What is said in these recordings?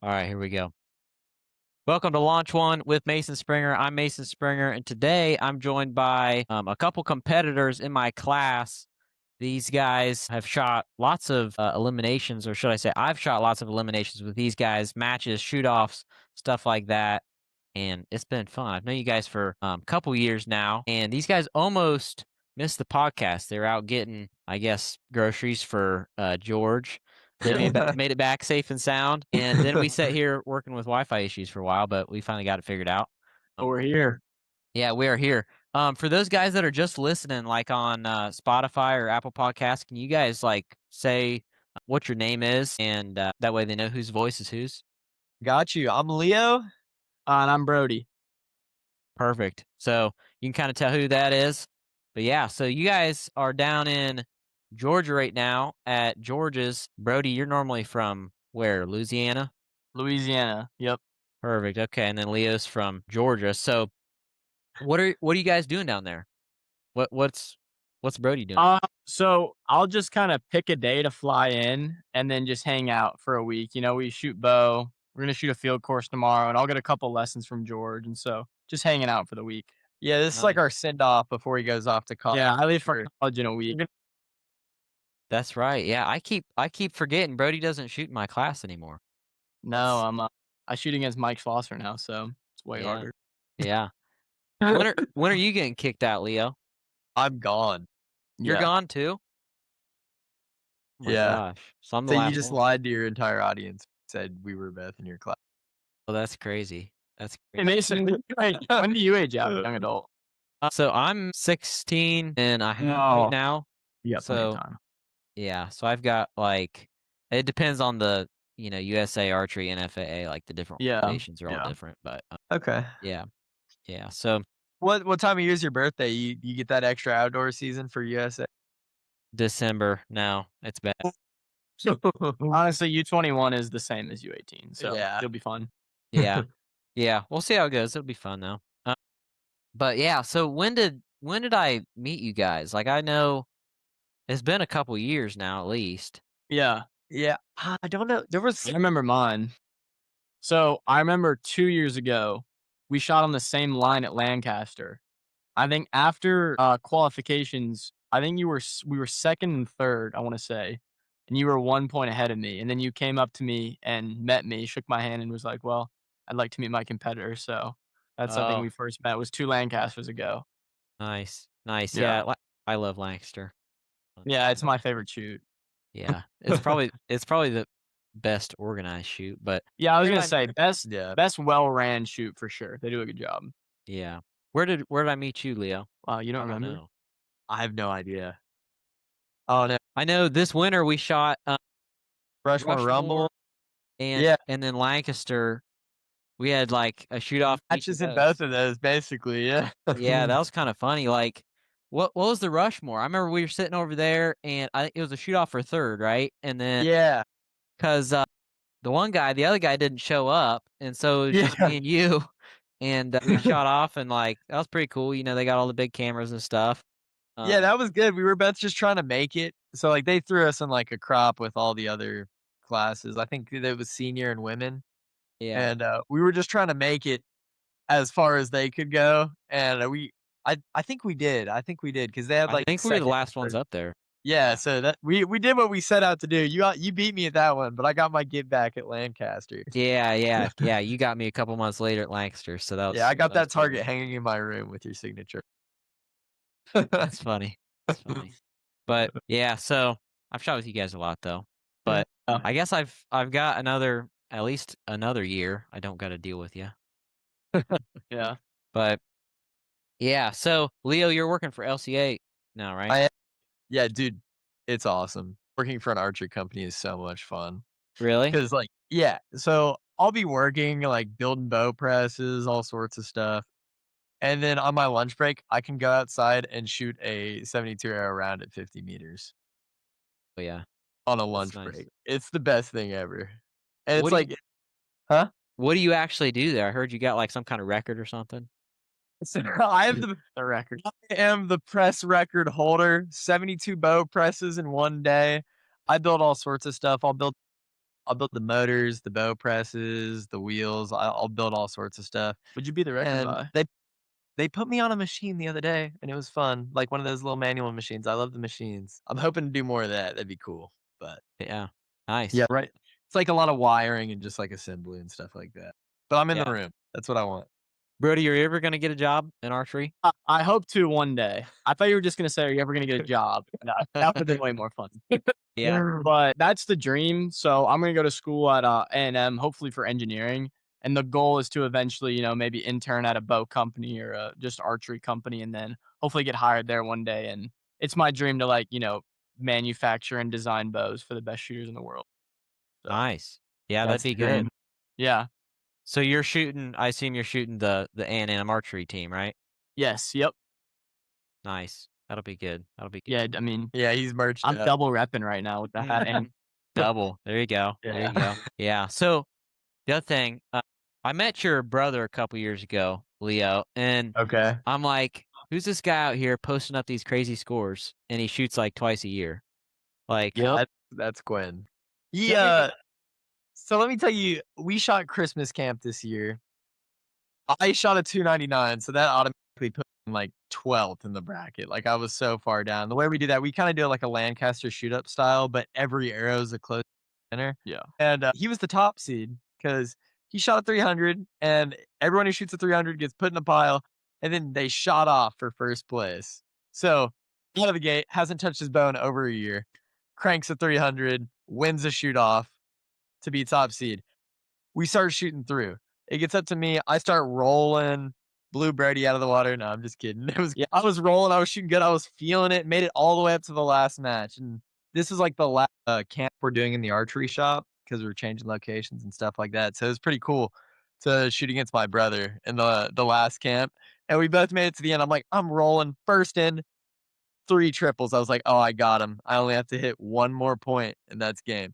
All right, here we go. Welcome to Launch One with Mason Springer. I'm Mason Springer, and today I'm joined by a couple competitors in my class. These guys have shot lots of eliminations, or should I say, I've shot lots of eliminations with these guys, matches, shoot-offs, stuff like that, and it's been fun. I've known you guys for a couple years now, and these guys almost missed the podcast. They were out getting, I guess, groceries for George. They made it back safe and sound, and then we sat here working with Wi-Fi issues for a while, but we finally got it figured out. Oh, we're here. Yeah, we are here. For those guys that are just listening, like on Spotify or Apple Podcasts, can you guys like say what your name is, and that way they know whose voice is whose? Got you. I'm Leo. And I'm Brody. Perfect. So you can kind of tell who that is. But yeah, so you guys are down in Georgia right now at George's. Brody, you're normally from where? Louisiana? Louisiana. Yep. Perfect. Okay, and then Leo's from Georgia. So what are you guys doing down there? What's Brody doing? So I'll just kind of pick a day to fly in and then just hang out for a week. You know, we shoot bow. We're gonna shoot a field course tomorrow, and I'll get a couple lessons from George. And so just hanging out for the week. Yeah, this is like our send off before he goes off to college. Yeah, I leave for college in a week. That's right. Yeah, I keep forgetting Brody doesn't shoot in my class anymore. No, I shoot against Mike Slosser now, so it's way harder. Yeah. When are you getting kicked out, Leo? I'm gone. You're gone too? Oh my gosh. So I'm the So you last just one? lied to your entire audience, said we were both in your class. Oh, that's crazy. That's Hey crazy. Mason, when do you age out, young adult? So I'm 16 and a half right now. Yeah, So time. yeah, so I've got like it depends on the USA Archery and FAA, like the different organizations are all different, but Okay. yeah. So What time of year is your birthday? You get that extra outdoor season for USA? December now. It's bad. Honestly, U21 is the same as U18, so it'll be fun. Yeah. Yeah. We'll see how it goes. It'll be fun though. But yeah, so when did I meet you guys? Like I know it's been a couple years now at least. Yeah. Yeah. I don't know. I remember mine. So I remember 2 years ago, we shot on the same line at Lancaster. I think after qualifications, I think we were second and third, I want to say, and you were 1 point ahead of me. And then you came up to me and met me, shook my hand, and was like, "Well, I'd like to meet my competitor." So that's I think we first met. It was 2 Lancasters ago. Nice. Nice. Yeah. Yeah, I love Lancaster. Yeah, it's my favorite shoot. Yeah. It's probably the best organized shoot, but Yeah, I was gonna say best well ran shoot for sure. They do a good job. yeah. Where did I meet you, Leo? Wow, you don't I don't remember? know. I have no idea. Oh no. I know this winter we shot Rushmore Rumble. and then Lancaster. We had like a shoot off Matches in both of those, basically. Yeah. Yeah, that was kind of funny. Like, what was the Rushmore? I remember we were sitting over there, and I think it was a shoot off for third, right? And then because the other guy didn't show up, and so it was just me and you, and we shot off, and like that was pretty cool. You know, they got all the big cameras and stuff. Yeah, that was good. We were both just trying to make it. So like they threw us in like a crop with all the other classes. I think it was senior and women. Yeah, And we were just trying to make it as far as they could go. And I think we did. I think we did because they had like I think we were the last ones up there. Yeah, so that we did what we set out to do. You beat me at that one, but I got my get back at Lancaster. Yeah. You got me a couple months later at Lancaster, so that was I got that target cool. hanging in my room with your signature. That's funny. That's funny. But yeah, so I've shot with you guys a lot though. But I guess I've got at least another year. I don't got to deal with you. Yeah. But yeah, so Leo, you're working for LCA now, right? I am. Yeah, dude, it's awesome. Working for an archery company is so much fun. Really? Because so I'll be working like building bow presses, all sorts of stuff. And then on my lunch break, I can go outside and shoot a 72 arrow round at 50 meters. Oh yeah. On a lunch break. It's the best thing ever. And it's like, huh? What do you actually do there? I heard you got like some kind of record or something. So I have the record. I am the press record holder. 72 bow presses in one day. I build all sorts of stuff. I'll build the motors, the bow presses, the wheels. I'll build all sorts of stuff. Would you be the record And by? they put me on a machine the other day, and it was fun, like one of those little manual machines. I love the machines. I'm hoping to do more of that. That'd be cool. But Yeah. yeah, Nice. right. It's like a lot of wiring and just like assembly and stuff like that. But I'm in the Yeah. room. That's what I want. Brody, you're ever gonna get a job in archery? I hope to one day. I thought you were just gonna say, "Are you ever gonna get a job?" No, that would've been way more fun. Yeah. But that's the dream. So I'm gonna go to school at A&M, hopefully for engineering. And the goal is to eventually, maybe intern at a bow company or just archery company, and then hopefully get hired there one day. And it's my dream to manufacture and design bows for the best shooters in the world. So Nice. Yeah, that'd that's be the dream. good. Yeah. So you're shooting. I assume you're shooting the A&M archery team, right? Yes. Yep. Nice. That'll be good. That'll be good. Yeah. I mean, Yeah, he's merched I'm up. double repping right now with that. And Double. There you go. There you go. Yeah. So the other thing, I met your brother a couple years ago, Leo, and Okay. I'm like, who's this guy out here posting up these crazy scores? And he shoots like twice a year. Like, Yep. That's Quinn. Yeah. So let me tell you, we shot Christmas camp this year. I shot a 299, so that automatically put me like 12th in the bracket. Like I was so far down. The way we do that, we kind of do it like a Lancaster shoot up style, but every arrow is a close winner. Yeah. And he was the top seed because he shot a 300, and everyone who shoots a 300 gets put in a pile, and then they shot off for first place. So out of the gate, hasn't touched his bow in over a year, cranks a 300, wins a shoot off to be top seed. We start shooting through. It gets up to me. I start rolling, blew Brody out of the water. No, I'm just kidding. I was rolling. I was shooting good. I was feeling it. Made it all the way up to the last match. And this was like the last camp we're doing in the archery shop because we're changing locations and stuff like that. So it was pretty cool to shoot against my brother in the last camp. And we both made it to the end. I'm like, I'm rolling first in, 3 triples. I was like, oh, I got him. I only have to hit one more point, and that's game.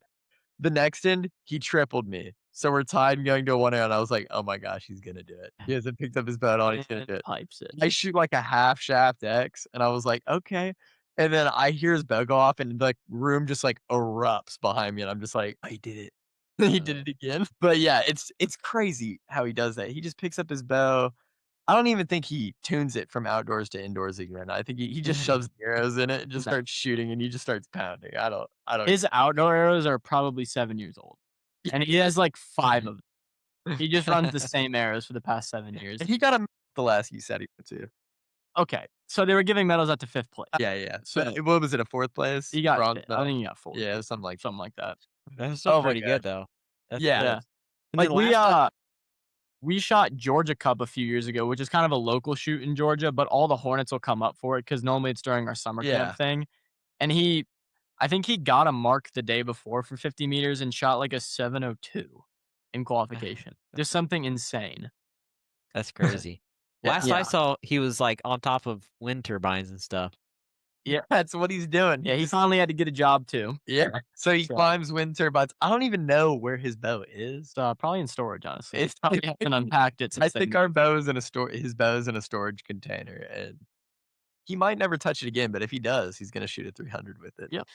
The next end, he tripled me. So we're tied and going to a 1 round. I was like, oh my gosh, he's gonna do it. He hasn't picked up his bow at all. He's gonna do it. Pipes it. I shoot like a half shaft X, and I was like, okay. And then I hear his bow go off, and the room just like erupts behind me, and I'm just like, oh, he did it. He did it again. But yeah, it's crazy how he does that. He just picks up his bow. I don't even think he tunes it from outdoors to indoors again. I think he just shoves the arrows in it and just starts shooting, and he just starts pounding. I don't. His outdoor arrows are probably 7 years old, and he has like 5 of them. He just runs the same arrows for the past 7 years. He got a the last you said he went to. Okay, so they were giving medals out to 5th place. Yeah. So What was it? A 4th place? he got Bronze fifth. I medal? think he got 4th. Yeah, it was something like something like that. that's still Oh my pretty good gosh. though. That's Yeah. good. Yeah. And Like then we shot Georgia Cup a few years ago, which is kind of a local shoot in Georgia, but all the Hornets will come up for it because normally it's during our summer Yeah. camp thing. And I think he got a mark the day before for 50 meters and shot like a 702 in qualification. Just something insane. that's crazy. Yeah. Last I saw, he was like on top of wind turbines and stuff. Yeah. That's what he's doing. Yeah, he finally had to get a job too. Yeah. So he So- climbs wind turbines. I don't even know where his bow is. It's probably in storage, honestly. It's Probably hasn't unpacked it I since think then. our bow is in a his bow is in a storage container, and he might never touch it again, but if he does, he's gonna shoot a 300 with it. Yep.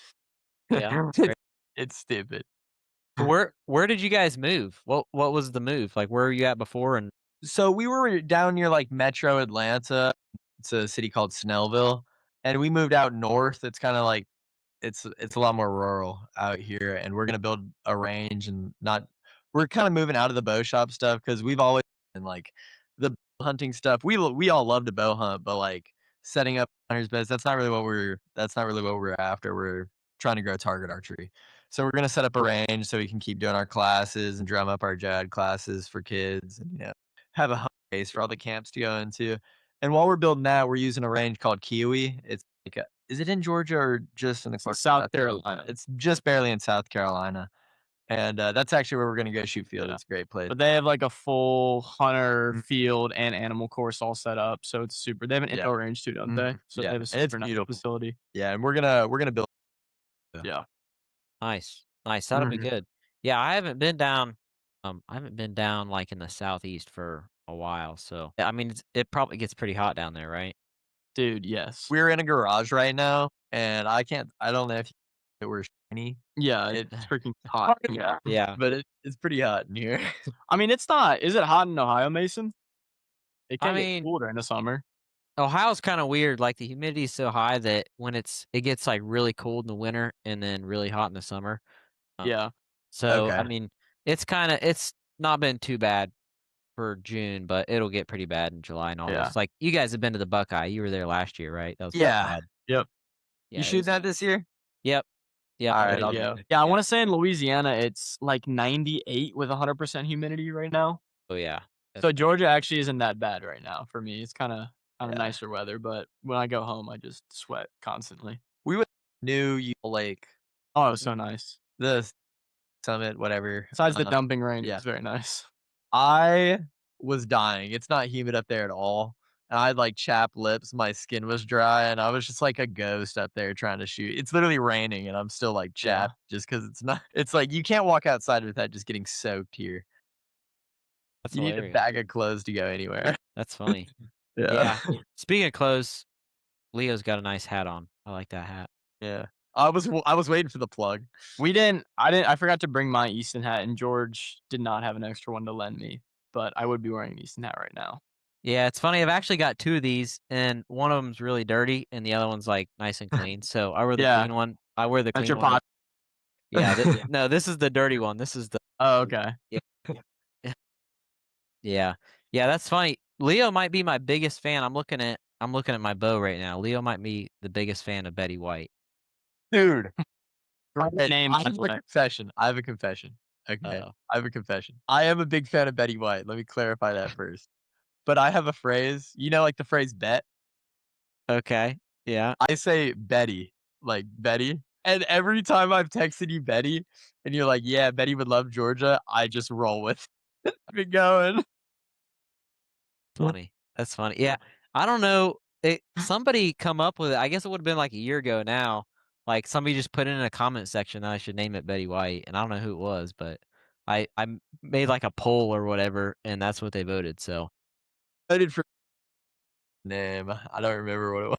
Yeah. It's stupid. Where did you guys move? What was the move? Like where were you at before? And So we were down near like Metro Atlanta. It's a city called Snellville, and we moved out north. It's kind of like it's a lot more rural out here, and we're gonna build a range and not. We're kind of moving out of the bow shop stuff because we've always been like the bow hunting stuff. We all love to bow hunt, but like setting up hunters beds, that's not really what we're after. We're trying to grow target archery. So we're gonna set up a range so we can keep doing our classes and drum up our JAD classes for kids, and have a home base for all the camps to go into. And while we're building that, we're using a range called Kiwi. It's like is it in Georgia or just in the South Carolina. It's just barely in South Carolina. And that's actually where we're going to go shoot field. Yeah. It's a great place. But they have like a full hunter field and animal course all set up, so it's super. They have an Yeah. indoor range too, don't they? So Yeah, they have a and it's super nice beautiful. facility. Yeah, and we're gonna build. Yeah. nice. That'll be good. Yeah, I haven't been down like in the southeast for a while. So I mean, it probably gets pretty hot down there, right? Dude, yes. We're in a garage right now, and I don't know if we're Yeah, It- it's freaking hot. Yeah. Yeah. but it's pretty hot in here. I mean, it's not. Is it hot in Ohio, Mason? It I can get mean, cool during the summer. Ohio's kind of weird. Like the humidity is so high that when it gets like really cold in the winter and then really hot in the summer. Um, Yeah. so I Okay. mean, it's not been too bad for June, but it'll get pretty bad in July and Yeah. August. Like you guys have been to the Buckeye. You were there last year, right? That was pretty Yeah. bad. Yep. Yeah, You it shoot was- that this year? Yep. Yep. All I right, did. I'll Yeah. do it. Yeah, I wanna say in Louisiana, it's like 98 with 100% humidity right now. Oh yeah. That's So Georgia actually isn't that bad right now for me. It's kinda Yeah. nicer weather, but when I go home, I just sweat constantly. We went to New Yule Lake, Oh, it was so nice. the summit, whatever. Besides the dumping rain, it yeah. was very nice. I was dying. It's not humid up there at all. And I had like chapped lips. My skin was dry, and I was just like a ghost up there trying to shoot. It's literally raining, and I'm still like Yeah. chapped just because it's not. It's like you can't walk outside without just getting soaked here. That's You need a hilarious. bag of clothes to go anywhere. That's funny. Yeah. Yeah. Speaking of clothes, Leo's got a nice hat on. I like that hat. Yeah. I was waiting for the plug. I forgot to bring my Easton hat, and George did not have an extra one to lend me, but I would be wearing an Easton hat right now. Yeah, it's funny. I've actually got two of these, and one of them's really dirty, and the other one's like nice and clean. So I wear the Yeah. clean one. I wear the That's clean your one. pot. Yeah. No, this is the dirty one. This is the Oh, okay. yeah. Yeah. Yeah, that's funny. Leo might be my biggest fan. I'm looking at my bow right now. Leo might be the biggest fan of Betty White. Dude. Great name. I have a confession. I have a confession. Okay. Uh-oh. I have a confession. I am a big fan of Betty White. Let me clarify that first. But I have a phrase, like the phrase bet? Okay. Yeah. I say Betty, like Betty. And every time I've texted you Betty and you're like, yeah, Betty would love Georgia, I just roll with it. I've been going. Funny. That's funny. Yeah. I don't know. Somebody come up with it. I guess it would have been like a year ago now. Like somebody just put in a comment section that I should name it Betty White, and I don't know who it was, but I made like a poll or whatever, and that's what they voted. So I did for name. I don't remember what it was.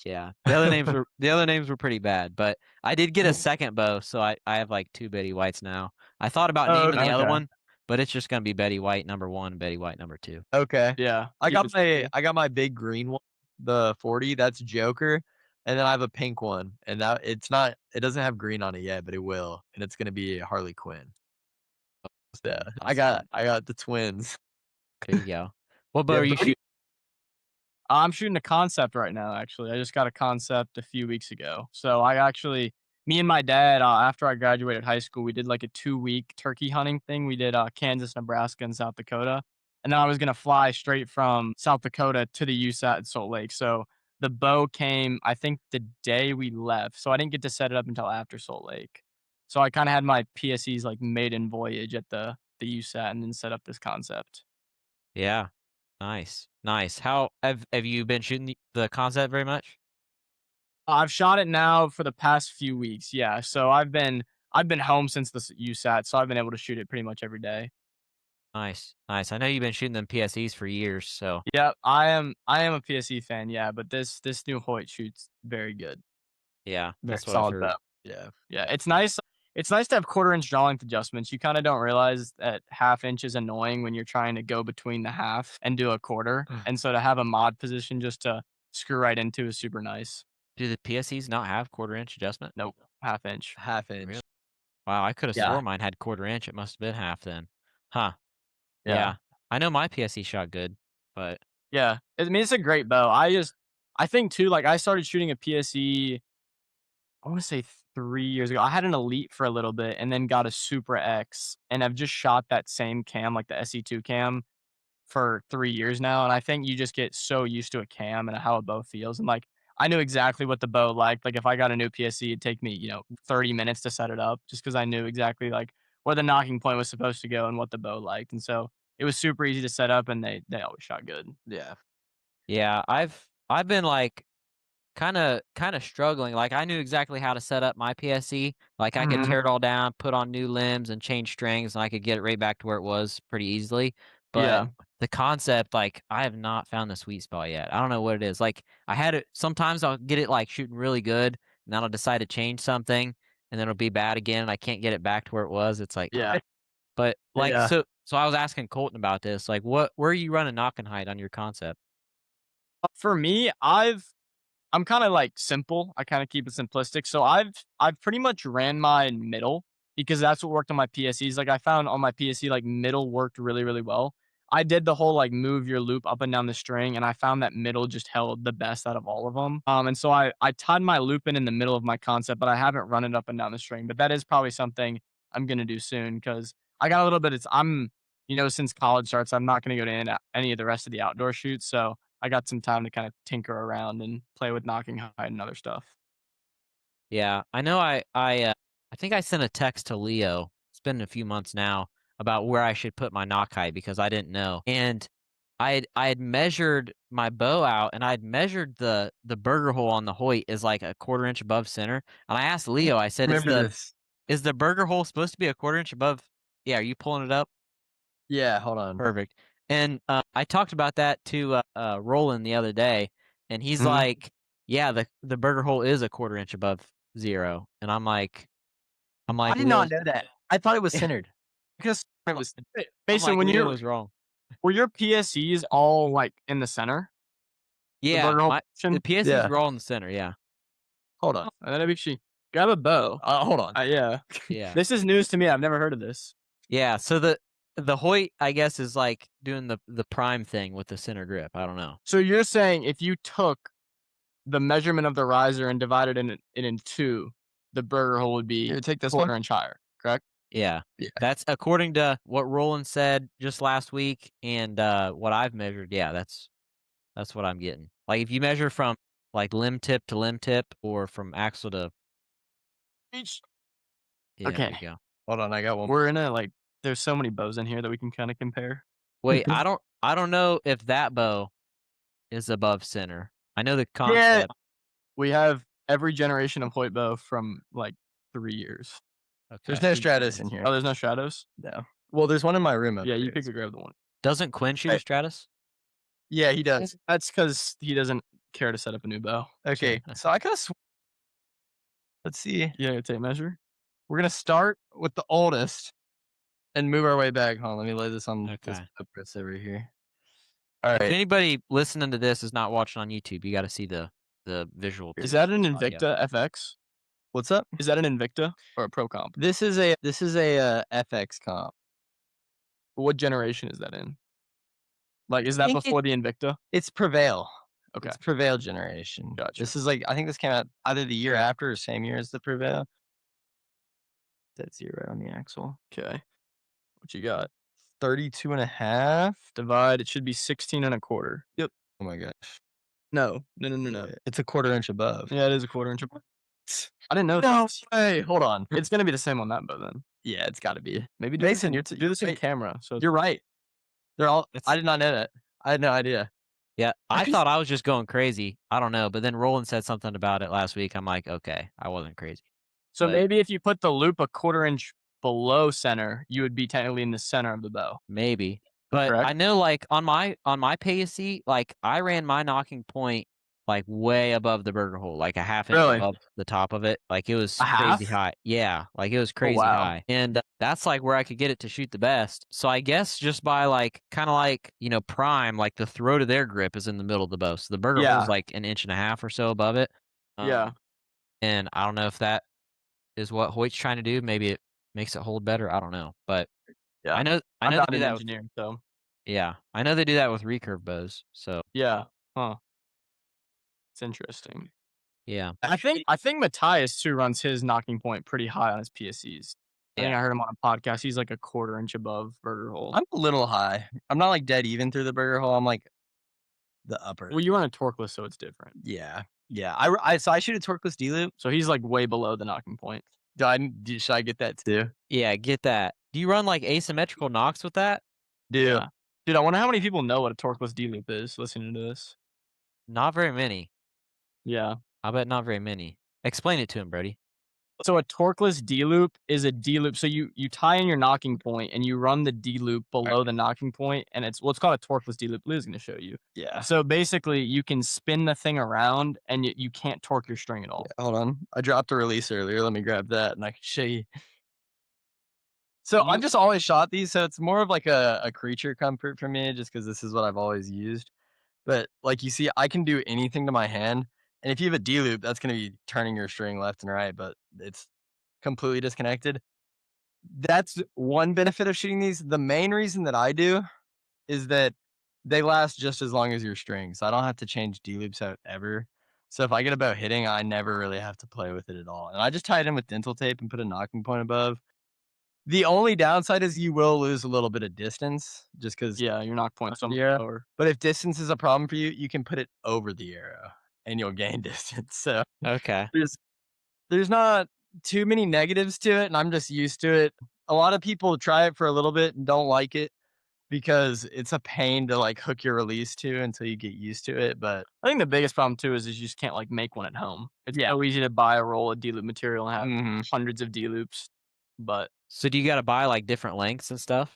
yeah, the other names were pretty bad, but I did get a second bow, so I have like two Betty Whites now. I thought about Oh, naming the other okay. one, but it's just gonna be Betty White #1 and Betty White #2. Okay. Yeah. I Keep it simple. got my big green one, the 40, that's Joker. And then I have a pink one. And it doesn't have green on it yet, but it will. And it's gonna be Harley Quinn. So I got the twins. There you go. What bow Yeah, are you Brody- shooting? I'm shooting a concept right now, actually. I just got a concept a few weeks ago. So me and my dad, after I graduated high school, we did like a 2-week turkey hunting thing. We did Kansas, Nebraska, and South Dakota. And then I was going to fly straight from South Dakota to the USAT in Salt Lake. So the bow came, I think, the day we left. So I didn't get to set it up until after Salt Lake. So I kind of had my PSE's like maiden voyage at the USAT and then set up this concept. Yeah. Nice. Nice. How have you been shooting the concept very much? I've shot it now for the past few weeks. Yeah. So I've been home since the USAT, so I've been able to shoot it pretty much every day. Nice. Nice. I know you've been shooting them PSEs for years, so Yeah, I am a PSE fan. Yeah, but this new Hoyt shoots very good. yeah, Very that's what I've solid heard. bow. Yeah. Yeah, it's nice. It's nice to have 1/4 inch draw length adjustments. You kind of don't realize that 1/2 inch is annoying when you're trying to go between the half and do a quarter. And so to have a mod position just to screw right into is super nice. Do the PSEs not have 1/4 inch adjustment? Nope, 1/2 inch. Half inch. Really? Wow, I could have Yeah. swore mine had 1/4 inch. It must have been half then. Huh. Yeah. Yeah. I know my PSE shot good, but Yeah, I mean, it's a great bow. I think too, like I started shooting a PSE, I want to say 3 years ago. I had an Elite for a little bit and then got a Super X, and I've just shot that same cam, like the SE2 cam, for 3 years now. And I think you just get so used to a cam and how a bow feels. And like, I knew exactly what the bow liked. Like if I got a new PSE, it'd take me, 30 minutes to set it up just because I knew exactly like where the knocking point was supposed to go and what the bow liked. And so it was super easy to set up, and they always shot good. Yeah. yeah, I've been like kind of struggling. Like I knew exactly how to set up my PSE. Like I could Mhm. tear it all down, put on new limbs and change strings, and I could get it right back to where it was pretty easily. But Yeah. the concept, like I have not found the sweet spot yet. I don't know what it is. Like I had it sometimes I'll get it like shooting really good, and then I'll decide to change something, and then it'll be bad again, and I can't get it back to where it was. It's like, Yeah. but like, Yeah. so I was asking Colton about this. Like, where are you running knocking height on your concept? For me, I'm kind of like simple. I kind of keep it simplistic. So I've pretty much ran my middle because that's what worked on my PSEs. Like I found on my PSE, like middle worked really, really well. I did the whole like move your loop up and down the string, and I found that middle just held the best out of all of them. And so I tied my loop in the middle of my concept, but I haven't run it up and down the string. But that is probably something I'm gonna do soon because I got a little bit. Since college starts, I'm not gonna go to any of the rest of the outdoor shoots. So I got some time to kind of tinker around and play with knocking height and other stuff. Yeah, I know. I think I sent a text to Leo. It's been a few months now about where I should put my knock height because I didn't know. And I had measured my bow out, and I'd measured the burger hole on the Hoyt is like a 1/4 inch above center. And I asked Leo, I said, Remember this? is the burger hole supposed to be a 1/4 inch above? Yeah, are you pulling it up? Yeah, hold on. Perfect. And I talked about that to Roland the other day, and he's Mhm. like, "Yeah, the burger hole is a 1/4 inch above zero." And I'm like, I did not know that. I thought it was centered. Because it was Basically, when Leo was wrong. were your PSEs all like in the center? Yeah, burger hole the position? PSEs Yeah. were all in the center. Yeah, hold on. And then actually grab a bow. Hold on. Yeah. yeah, This is news to me. I've never heard of this. yeah. So the Hoyt, I guess, is like doing the prime thing with the center grip. I don't know. So you're saying if you took the measurement of the riser and divided it in two, the burger hole would be Here, take this 1/4 one. inch higher, correct? Yeah. Yeah. That's according to what Roland said just last week and what I've measured. Yeah, that's what I'm getting. Like if you measure from like limb tip to limb tip or from axle to yeah, there Okay. you go. Hold on, I got one. We're in a there's so many bows in here that we can kind of compare. Wait, I don't know if that bow is above center. I know the Yeah. concept. We have every generation of Hoyt bow from 3 years. Okay. There's no Stratus in here. Oh, there's no shadows? No. Well, there's one in my room. Yeah, you pick a grab the one. Doesn't Quinn shoot a Stratus? Yeah, he does. That's because he doesn't care to set up a new bow. Okay, so I kind of. Let's see. You gonna take measure? We're gonna start with the oldest and move our way back. Hold on, let me lay this on this Okay. press over here. All If right. anybody listening to this is not watching on YouTube, you got to see the visual. Is that an Yeah. Invicta FX? What's up? Is that an Invicta or a Pro Comp? This is a FX comp. What generation is that in? Is that think before the Invicta? It's Prevail. Okay. It's Prevail generation. Gotcha. This is I think this came out either the year after or same year as the Prevail. That's 0 on the axle. Okay. What you got? 32.5. Divide. It should be 16 1/4. Yep. Oh my gosh. No. No. It's a 1/4 inch above. Yeah, it is a 1/4 inch above. I didn't know. No way. Hold on. It's gonna be the same on that bow then. Yeah, it's got to be. Maybe Mason, do this in camera. So You're right. They're all. It's- I did not know that. I had no idea. Yeah, I thought I was just going crazy. I don't know, but then Roland said something about it last week. I'm like, okay, I wasn't crazy. So But- maybe if you put the loop a 1/4 inch below center, you would be technically in the center of the bow. Maybe. But Correct. I know on my PSC, I ran my knocking point way above the burger hole, like a half inch Really? above the top of it. It was A crazy half? high. Yeah, it was crazy wow. high. And that's where I could get it to shoot the best. So I guess just by kind of prime, the throat of their grip is in the middle of the bow. So the burger Yeah. hole's 1.5 inches or so above it. Yeah. And I don't know if that is what Hoyt's trying to do. Maybe it makes it hold better. I don't know. But Yeah. I know I'm they not do an that engineer, so yeah, I know they do that with recurve bows. So yeah. Huh. It's interesting. yeah, I think Matthias too runs his knocking point pretty high on his PSEs. I think I heard him on a podcast. He's like a 1/4 inch above burger hole. I'm a little high. I'm not dead even through the burger hole. I'm the upper. Well, you run a torqueless, so it's different. Yeah. Yeah. So I shoot a torqueless D loop. So he's way below the knocking point. Should I get that too? yeah, get that. Do you run asymmetrical knocks with that? Dude. Yeah. Dude, I wonder how many people know what a torqueless D loop is listening to this. Not very many. Yeah. I bet not very many. Explain it to him, Brody. So a torqueless D loop is a D loop. So you tie in your knocking point and you run the D loop below the knocking point, and it's called a torqueless D loop. Lou's going to show you. Yeah. So basically, you can spin the thing around and you can't torque your string at all. Yeah, hold on. I dropped a release earlier. Let me grab that and I can show you. So I've just always shot these, so it's more of like a creature comfort for me, just because this is what I've always used. But like you see, I can do anything to my hand, and if you have a D loop, that's going to be turning your string left and right, but it's completely disconnected. That's one benefit of shooting these. The main reason that I do is that they last just as long as your string, so I don't have to change D loops out ever. So if I get a bow hitting, I never really have to play with it at all, and I just tie it in with dental tape and put a knocking point above. The only downside is you will lose a little bit of distance just because Yeah, your knock point's so much yeah. lower. But if distance is a problem for you, you can put it over the arrow and you'll gain distance. So Okay. there's not too many negatives to it, and I'm just used to it. A lot of people try it for a little bit and don't like it because it's a pain to like hook your release to until you get used to it. But I think the biggest problem too is you just can't like make one at home. It's so easy to buy a roll of D loop material and have hundreds of D loops. But So do you got to buy like different lengths and stuff?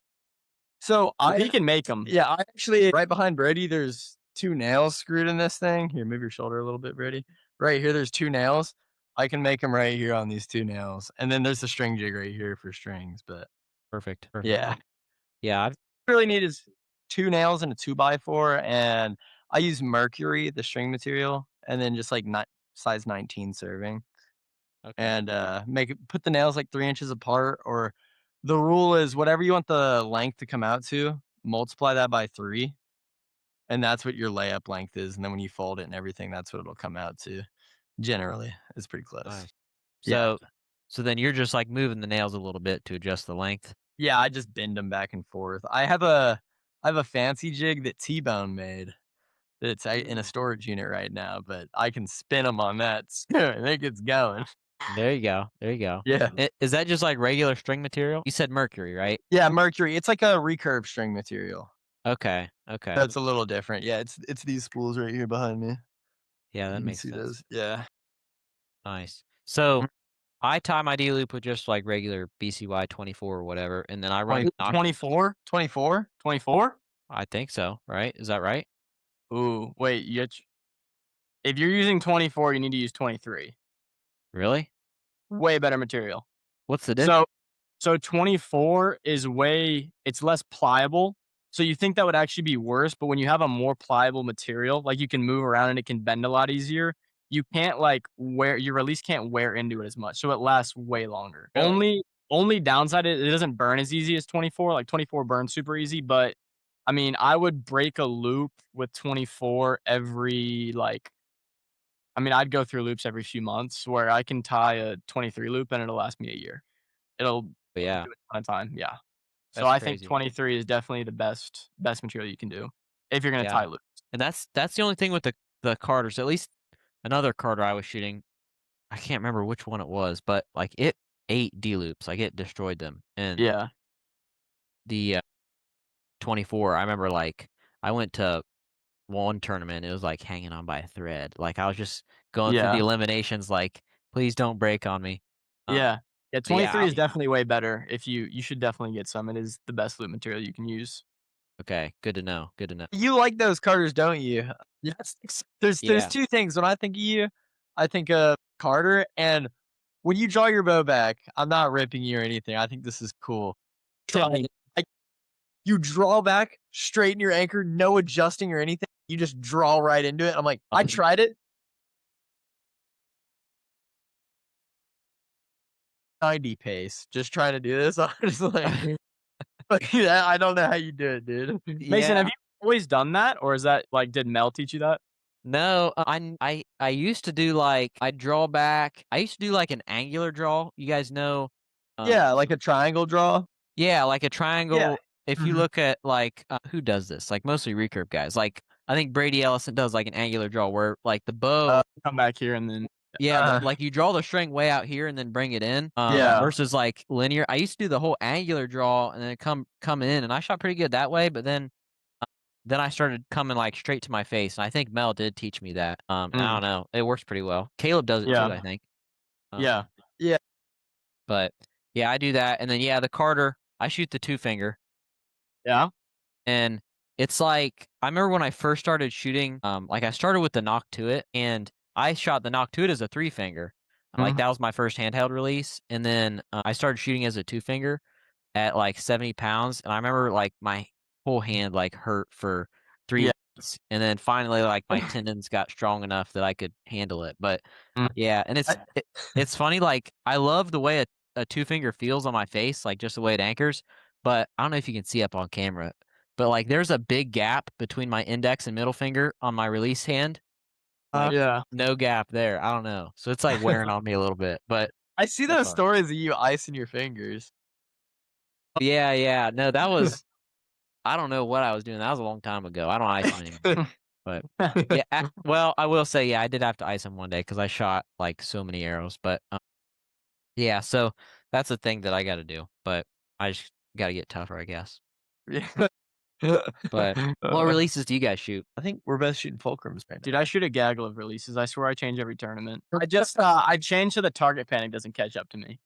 so he can make them. Yeah, I actually right behind Brody, there's 2 nails screwed in this thing. Here, move your shoulder a little bit, Brody. Right here, there's 2 nails. I can make them right here on these 2 nails, and then there's the string jig right here for strings. But Perfect. yeah, Yeah. really need is 2 nails and a 2x4, and I use mercury, the string material, and then just like size 19 serving. Okay. And put the nails like 3 inches apart, or the rule is whatever you want the length to come out to, multiply that by 3, and that's what your layup length is. And then when you fold it and everything, that's what it'll come out to. Generally, it's pretty close. Nice. Yeah. So then you're just like moving the nails a little bit to adjust the length. Yeah, I just bend them back and forth. I have a fancy jig that T-Bone made that's in a storage unit right now, but I can spin them on that too, and it gets going. There you go. There you go. Yeah. Is that just like regular string material? You said mercury, right? Yeah, mercury. It's like a recurve string material. Okay. Okay. That's a little different. Yeah, it's these spools right here behind me. Yeah, that You can makes see sense. those. Yeah. Nice. So I tie my D loop with just like regular BCY 24 or whatever, and then I run 24? 24? 24? I think so, right? Is that right? Ooh, wait, if you're using 24, you need to use 23. Really? Way better material. What's the difference? So 24 is it's less pliable. So you think that would actually be worse, but when you have a more pliable material, like you can move around and it can bend a lot easier, you can't like your release can't wear into it as much. So it lasts way longer. Really? Only downside is it doesn't burn as easy as 24. Like 24 burns super easy, but I mean, I would break a loop with 24 I'd go through loops every few months where I can tie a 23 loop and it'll last me a year. It'll Yeah. do a ton of time. Yeah. So That's I crazy. think 23 is definitely the best material you can do if you're gonna Yeah. tie loops. And that's the only thing with the Carters. At least another Carter I was shooting, I can't remember which one it was, but like it ate D loops, like it destroyed them. And Yeah. the 24, I remember like I went to one tournament, it was like hanging on by a thread. Like I was just going through the eliminations, like please don't break on me. Yeah. Yeah, but yeah, 23 is definitely way better. If you should definitely get some. It is the best loop material you can use. Okay, good to know. Good to know. You like those Carters, don't you? Yes. There's Yeah. 2 things. When I think of you, I think of Carter, and when you draw your bow back, I'm not ripping you or anything. I think this is cool. Like, you draw back, straighten your anchor, no adjusting or anything. You just draw right into it. I'm like, I tried it. 90 pace. Just trying to do this. I'm just like, yeah, I don't know how you do it, dude. Mason, have you always done that, or is that like did Mel teach you that? No, I used to do like I draw back. I used to do like an angular draw. You guys know? Yeah, like a triangle draw. Yeah, like a triangle. Yeah. If you look at like who does this? Like mostly recurve guys. Like I think Brady Ellison does like an angular draw where like the bow. Come back here and then Like you draw the string way out here and then bring it in. Yeah. Versus like linear. I used to do the whole angular draw and then come in, and I shot pretty good that way. But then I started coming like straight to my face, and I think Mel did teach me that. I don't know. It works pretty well. Caleb does it too, I think. Yeah. Yeah. But yeah, I do that. And then the Carter, I shoot the 2-finger. Yeah. And it's like, I remember when I first started shooting, like I started with the Nock to It, and I shot the Nock to It as a 3-finger. Like that was my first handheld release. And then I started shooting as a 2-finger at like 70 pounds. And I remember like my whole hand like hurt for 3 weeks. And then finally like my tendons got strong enough that I could handle it. But yeah, and it's funny, like I love the way a 2-finger feels on my face, like just the way it anchors. But I don't know if you can see up on camera, but like there's a big gap between my index and middle finger on my release hand. Yeah. No gap there. I don't know. So it's like wearing on me a little bit. But I see those stories of you icing your fingers. yeah. No, that was I don't know what I was doing. That was a long time ago. I don't ice them anymore. But yeah, well, I will say, I did have to ice them one day because I shot like so many arrows. But yeah, so that's the thing that I got to do. But I just got to get tougher, I guess. Yeah. But what releases do you guys shoot? I think we're both shooting fulcrums right now. Dude, I shoot a gaggle of releases. I swear I change every tournament. I just I change so the target panic doesn't catch up to me.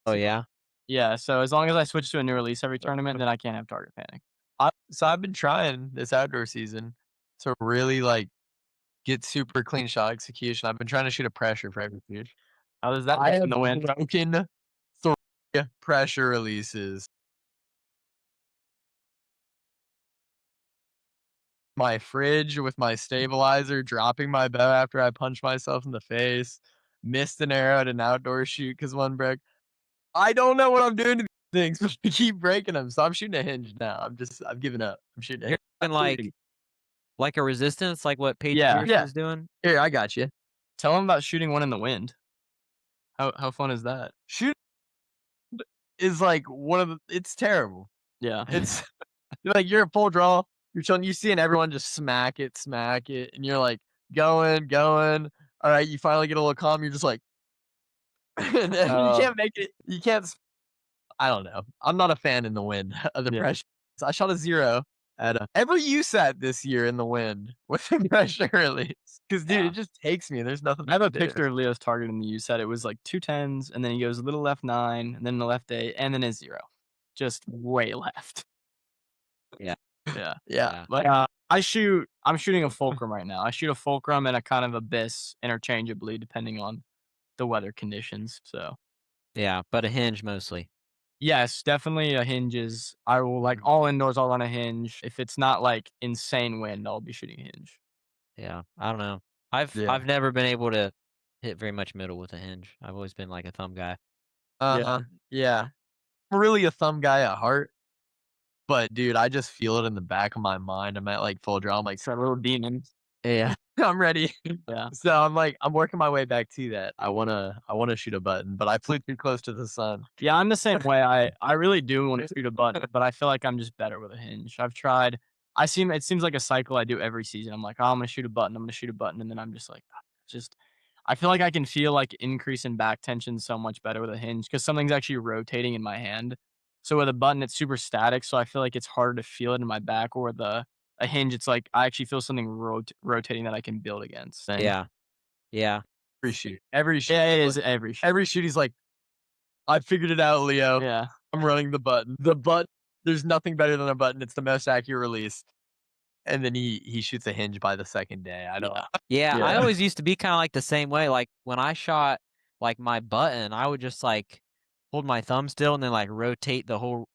Oh yeah. Yeah, so as long as I switch to a new release every tournament, then I can't have target panic. So I've been trying this outdoor season to really like get super clean shot execution. I've been trying to shoot a pressure for every fish. How does that I in have the wind? broken 3 pressure releases. My fridge with my stabilizer, dropping my bow after I punched myself in the face, missed an arrow at an outdoor shoot because one broke. I don't know what I'm doing to these things, but I keep breaking them. So I'm shooting a hinge now. I've given up. I'm shooting a hinge. And like a resistance, like what Paige Yeah. Pierce was doing. Here, I got you. Tell them about shooting one in the wind. How fun is that? Shoot is like it's terrible. Yeah. It's like you're at full draw, you're chilling, you seeing everyone just smack it, and you're like going. All right, you finally get a little calm, you're just like, and then you can't make it. You can't. I don't know. I'm not a fan in the wind of the pressure. So I shot a 0 at every USAT this year in the wind with the pressure release. Because dude, it just takes me. There's nothing. I have a picture of Leo's target in the U set. It was like 2 10s, and then he goes a little left 9, and then the left 8, and then a 0. Just way left. Yeah. Like I'm shooting a fulcrum right now. I shoot a fulcrum and a kind of abyss interchangeably depending on the weather conditions. So Yeah, but a hinge mostly. yes, definitely a hinges. I will like all indoors. I'll run a hinge. If it's not like insane wind, I'll be shooting a hinge. Yeah, I don't know. I've never been able to hit very much middle with a hinge. I've always been like a thumb guy. Yeah. I'm really a thumb guy at heart. But dude, I just feel it in the back of my mind. I'm at like full draw. I'm like, It's a little demon. Yeah. I'm ready. Yeah. So I'm working my way back to that. I wanna shoot a button, but I flew too close to the sun. Yeah, I'm the same way. I really do want to shoot a button, but I feel like I'm just better with a hinge. I've tried. It seems like a cycle I do every season. I'm like, oh, I'm gonna shoot a button. I'm gonna shoot a button, and then I'm just like, I feel like I can feel like increase in back tension so much better with a hinge because something's actually rotating in my hand. So with a button, it's super static. So I feel like it's harder to feel it in my back. Or with a hinge, it's like I actually feel something rotating that I can build against. Yeah. Every shoot. Every shoot. Yeah, it is every shoot. Every shoot, he's like, I figured it out, Leo. Yeah. I'm running the button. The button, there's nothing better than a button. It's the most accurate release. And then he shoots a hinge by the second day. I don't know. Yeah, I Yeah. always used to be kind of like the same way. Like when I shot like my button, I would just like hold my thumb still and then like rotate the whole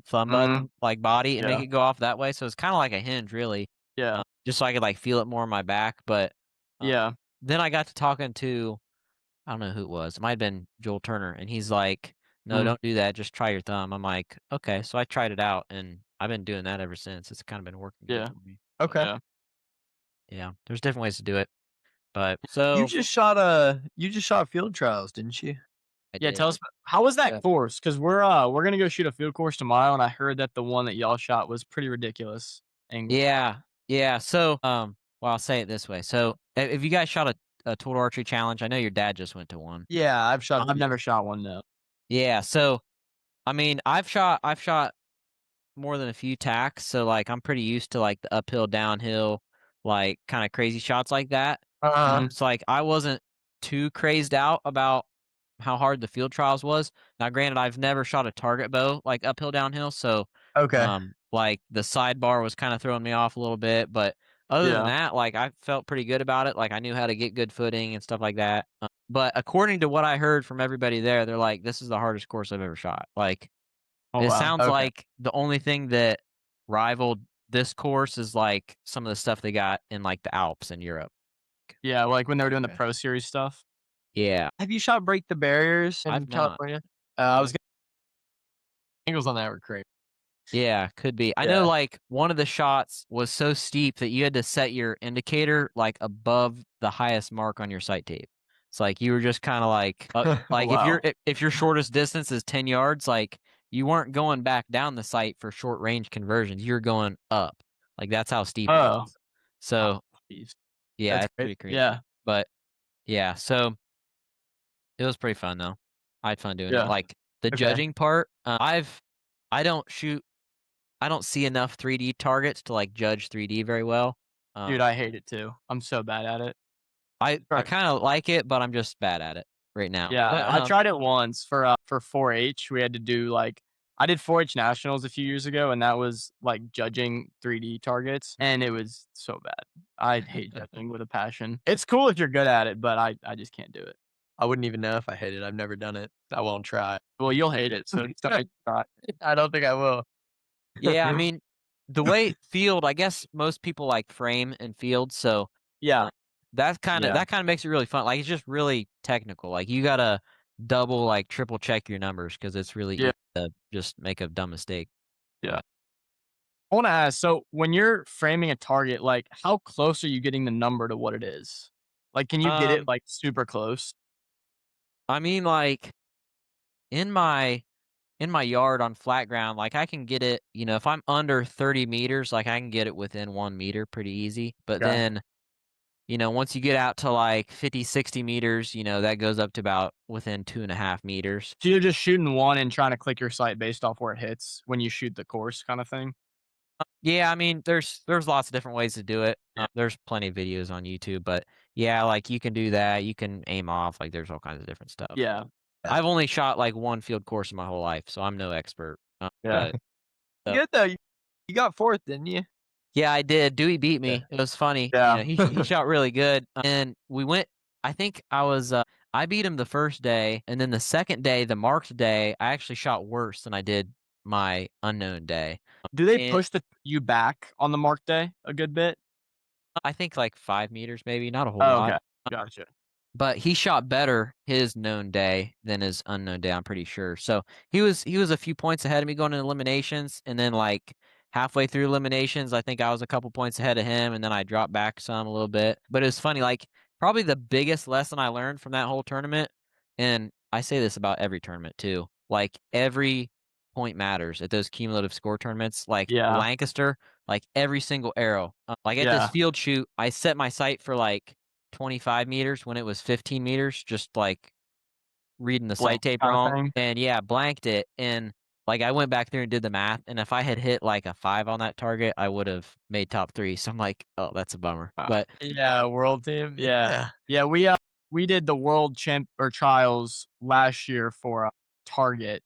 thumb button like body and make it go off that way. So it's kind of like a hinge, really. Yeah. Just so I could like feel it more in my back. But Yeah. then I got to talking to, I don't know who it was. It might have been Joel Turner, and he's like, "No, don't do that. Just try your thumb." I'm like, "Okay." So I tried it out, and I've been doing that ever since. It's kind of been working good for me. Okay. Yeah, there's different ways to do it, but so You just shot field trials, didn't you? I Yeah, did. tell us how was that course? Because we're gonna go shoot a field course tomorrow, and I heard that the one that y'all shot was pretty ridiculous. Yeah. So well, I'll say it this way. So if you guys shot a total archery challenge, I know your dad just went to one. Yeah, I've never shot one though. Yeah. So I mean, I've shot more than a few tacks, so like I'm pretty used to like the uphill, downhill, like kind of crazy shots like that. It's like I wasn't too crazed out about how hard the field trials was. Now, granted, I've never shot a target bow like uphill, downhill, so Okay. like the sidebar was kind of throwing me off a little bit, but other than Yeah. that, like I felt pretty good about it. Like I knew how to get good footing and stuff like that. But according to what I heard from everybody there, they're like, this is the hardest course I've ever shot. Like Oh, it wow. sounds Okay. like the only thing that rivaled this course is like some of the stuff they got in like the Alps in Europe. Yeah, like when they were doing the Okay. Pro Series stuff. Yeah, Have you shot Break the Barriers in I've not. California? I was gonna angles on that were crazy. Yeah, could be. I know Yeah. like one of the shots was so steep that you had to set your indicator like above the highest mark on your sight tape. It's like you were just kind of like like Wow. if your shortest distance is 10 yards, like you weren't going back down the sight for short range conversions. You're going up. Like that's how steep it Oh. was. So, Jeez. yeah, That's it's great. pretty crazy. Yeah. But yeah, so it was pretty fun though. I had fun doing it. Yeah. Like the Okay. judging part, I don't shoot I don't see enough 3D targets to like judge 3D very well. Dude, I hate it too. I'm so bad at it. I Right. kind of like it, but I'm just bad at it right now. Yeah, But, I tried it once for 4-H. We had to do like I did 4-H nationals a few years ago, and that was like judging 3D targets, and it was so bad. I hate judging with a passion. It's cool if you're good at it, but I just can't do it. I wouldn't even know if I hate it. I've never done it. I won't try. Well, you'll hate it, so it's not. I don't think I will. yeah, I mean, the way field, I guess most people like frame and field, so Yeah, that kind Yeah. of makes it really fun. Like it's just really technical. Like you gotta double, like triple check your numbers because it's really Yeah. easy to just make a dumb mistake. I want to ask. So when you're framing a target, like how close are you getting the number to what it is? Like, can you get it like super close? I mean, like in my yard on flat ground, like I can get it, if I'm under 30 meters, like I can get it within 1 meter pretty easy. But Okay. then, once you get out to like 50, 60 meters, that goes up to about within 2.5 meters. So you're just shooting one and trying to click your sight based off where it hits when you shoot the course kind of thing? Yeah, I mean, there's lots of different ways to do it. Yeah. There's plenty of videos on YouTube, but yeah, like you can do that. You can aim off. Like there's all kinds of different stuff. Yeah. I've only shot like one field course in my whole life, so I'm no expert. Yeah. So- Good though. You got fourth, didn't you? Yeah, I did. Dewey beat me. Yeah. It was funny. Yeah. He shot really good. And we went, I think I beat him the first day. And then the second day, the marked day, I actually shot worse than I did my unknown day. Do they And- push you back on the mark day a good bit? I think like 5 meters, maybe, not a whole Oh, lot. okay. Gotcha. But he shot better his known day than his unknown day, I'm pretty sure. So he was a few points ahead of me going into eliminations, and then like halfway through eliminations, I think I was a couple points ahead of him, and then I dropped back some a little bit. But it was funny, like probably the biggest lesson I learned from that whole tournament, and I say this about every tournament too, like every point matters at those cumulative score tournaments, like Yeah. Lancaster, like every single arrow. Like at Yeah. this field shoot, I set my sight for like 25 meters when it was 15 meters, just like reading the Blank sight tape kinda wrong. thing? And yeah, blanked it. And like I went back there and did the math. And if I had hit like a 5 on that target, I would have made top 3. So I'm like, oh, that's a bummer. But Yeah, world team. Yeah. Yeah, we did the world champ or trials last year for target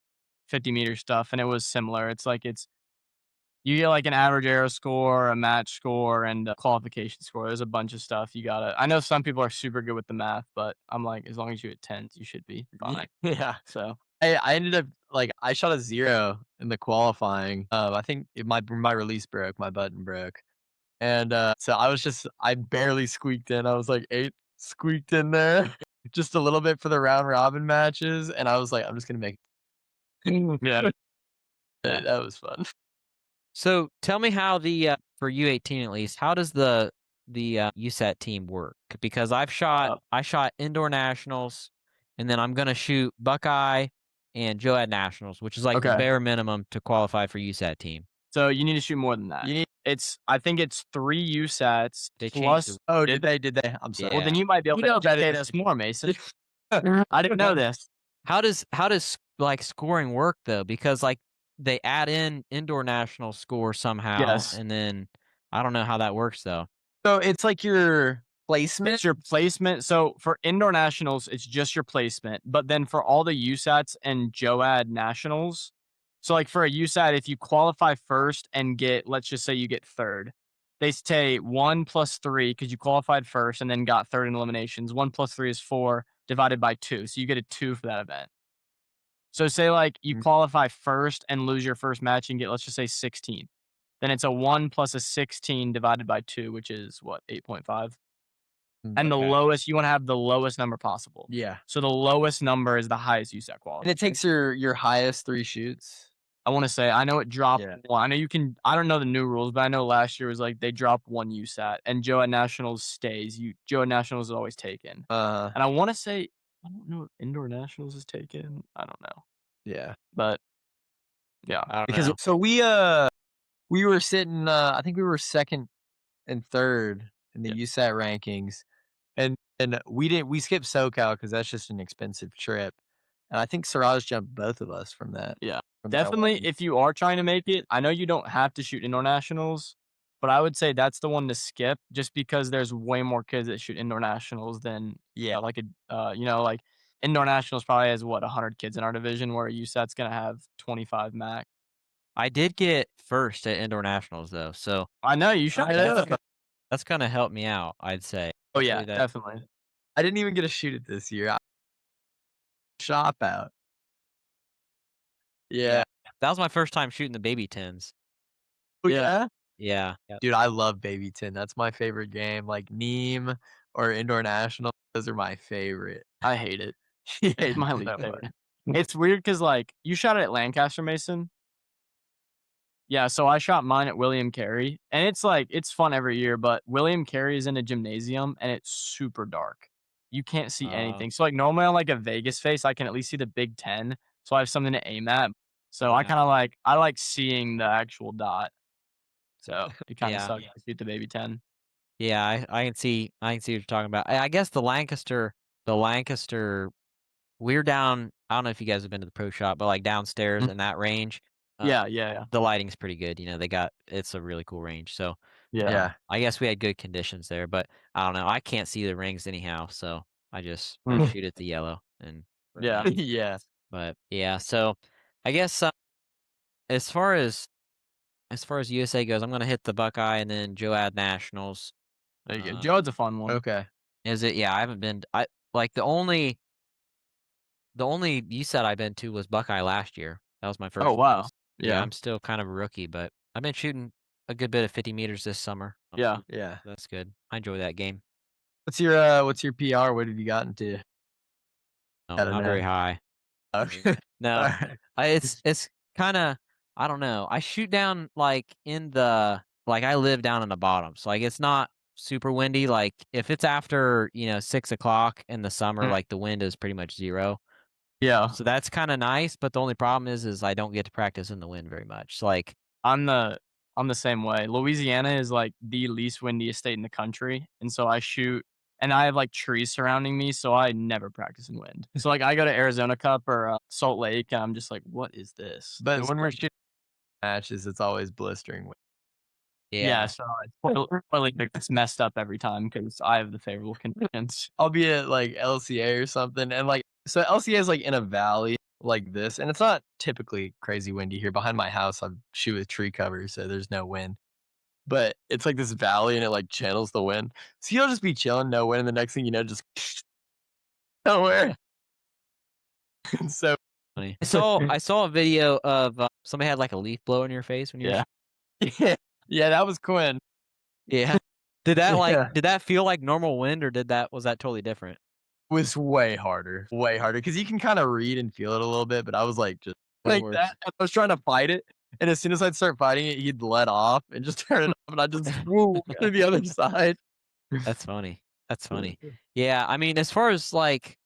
50-meter stuff, and it was similar. It's like you get like an average arrow score, a match score, and a qualification score. There's a bunch of stuff you gotta. I know some people are super good with the math, but I'm like, as long as you hit 10s, you should be fine. Yeah. So I ended up like I shot a 0 in the qualifying. I think my release broke, my button broke, and so I barely squeaked in. I was like 8 squeaked in there, just a little bit for the round robin matches, and I was like, I'm just gonna make. yeah, That was fun. so tell me how the for U18 at least, how does the USAT team work? Because I shot indoor nationals, and then I'm gonna shoot Buckeye and Joad nationals, which is like the Okay. bare minimum to qualify for USAT team. so you need to shoot more than that. I think it's 3 USATs They changed plus. the- Oh, did they? I'm sorry. Well, then you might be able You to know better educate than us more, Mason. I didn't know this. How does like scoring work though? Because like they add in indoor national score somehow, Yes. and then I don't know how that works though. So it's like your placement. It's your placement. So for indoor nationals, it's just your placement. But then for all the USATs and JOAD nationals, so like for a USAT, if you qualify first and let's just say you get third, they say 1 + 3 because you qualified first and then got third in eliminations. 1 + 3 is 4 divided by 2. So you get a 2 for that event. So say like you qualify first and lose your first match and get, let's just say 16. Then it's a 1 + a 16 divided by 2, which is what, 8.5? And the lowest, you want to have the lowest number possible. Yeah. So the lowest number is the highest USAT quality. And it takes your highest 3 shoots. I want to say, I know it dropped Yeah. one. I know you can, I don't know the new rules, but I know last year was like they dropped 1 USAT and JOAD Nationals stays. JOAD Nationals is always taken. And I want to say, I don't know if Indoor Nationals is taken. I don't know. Yeah. But yeah. I don't Because know. so we were sitting I think we were second and third in the USAT rankings. And we skipped SoCal because that's just an expensive trip. And I think Siraj jumped both of us from that. Yeah. from that Definitely, one. if you are trying to make it, I know you don't have to shoot indoor nationals, but I would say that's the one to skip just because there's way more kids that shoot indoor nationals than like like indoor nationals probably has 100 kids in our division where a USAT's gonna have 25 max. I did get first at indoor nationals though, so I know you should. that's gonna help me out, I'd say. Oh yeah, Hopefully that- definitely. I didn't even get to shoot it this year. Shop out. Yeah. That was my first time shooting the baby 10s. Oh, yeah. Yeah. Dude, I love Baby 10. That's my favorite game. Like Neem or Indoor National, those are my favorite. I hate it. Yeah, It's my least favorite. It's weird because like you shot it at Lancaster, Mason. Yeah, so I shot mine at William Carey, and it's like it's fun every year, but William Carey is in a gymnasium and it's super dark. You can't see anything. So like normally on like a Vegas face, I can at least see the Big Ten, so I have something to aim at. So I kind of I like seeing the actual dot. So it kind of sucks to shoot the baby 10. Yeah, I can see what you're talking about. I guess the Lancaster, we're down. I don't know if you guys have been to the pro shop, but like downstairs in that range, Yeah. the lighting's pretty good. It's a really cool range. So Yeah. I guess we had good conditions there, but I don't know. I can't see the rings anyhow, so I just shoot at the yellow and Yeah. Yeah. But yeah, so I guess as far as USA goes, I'm gonna hit the Buckeye and then JOAD Nationals. There you go. Joe's a fun one. Okay. Is it? Yeah, I haven't been. I like the only USAT I've been to was Buckeye last year. That was my first. Oh wow. Yeah, I'm still kind of a rookie, but I've been shooting a good bit of 50 meters this summer. Yeah. Yeah. That's good. I enjoy that game. What's your PR? What have you gotten to? No, I don't not very know. high. Okay. No, Alright. it's kind of, I don't know. I shoot down like I live down in the bottom, so like it's not super windy. Like if it's after 6 o'clock in the summer, like the wind is pretty much 0. Yeah. So that's kind of nice, but the only problem is I don't get to practice in the wind very much. So like I'm the same way. Louisiana is like the least windiest state in the country, and so I shoot, and I have like trees surrounding me, so I never practice in wind. So like I go to Arizona Cup or Salt Lake, and I'm just like, what is this? But when we're shooting matches, it's always blistering. Yeah, so it's messed up every time because I have the favorable conditions. I'll be at like LCA or something, and like so LCA is like in a valley like this, and it's not typically crazy windy here. Behind my house, I shoot with tree cover, so there's no wind. But it's like this valley, and it like channels the wind. So you'll just be chilling, no wind, and the next thing you know, just nowhere. So funny. I saw a video of somebody had like a leaf blow in your face when you were yeah, that was Quinn. Yeah. Did that feel like normal wind or was that totally different? Was way harder because you can kind of read and feel it a little bit, but I was like just like that. I was trying to fight it, and as soon as I'd start fighting it, he'd let off and just turn it off, and I just woo to the other side. That's funny. Yeah, I mean, as far as like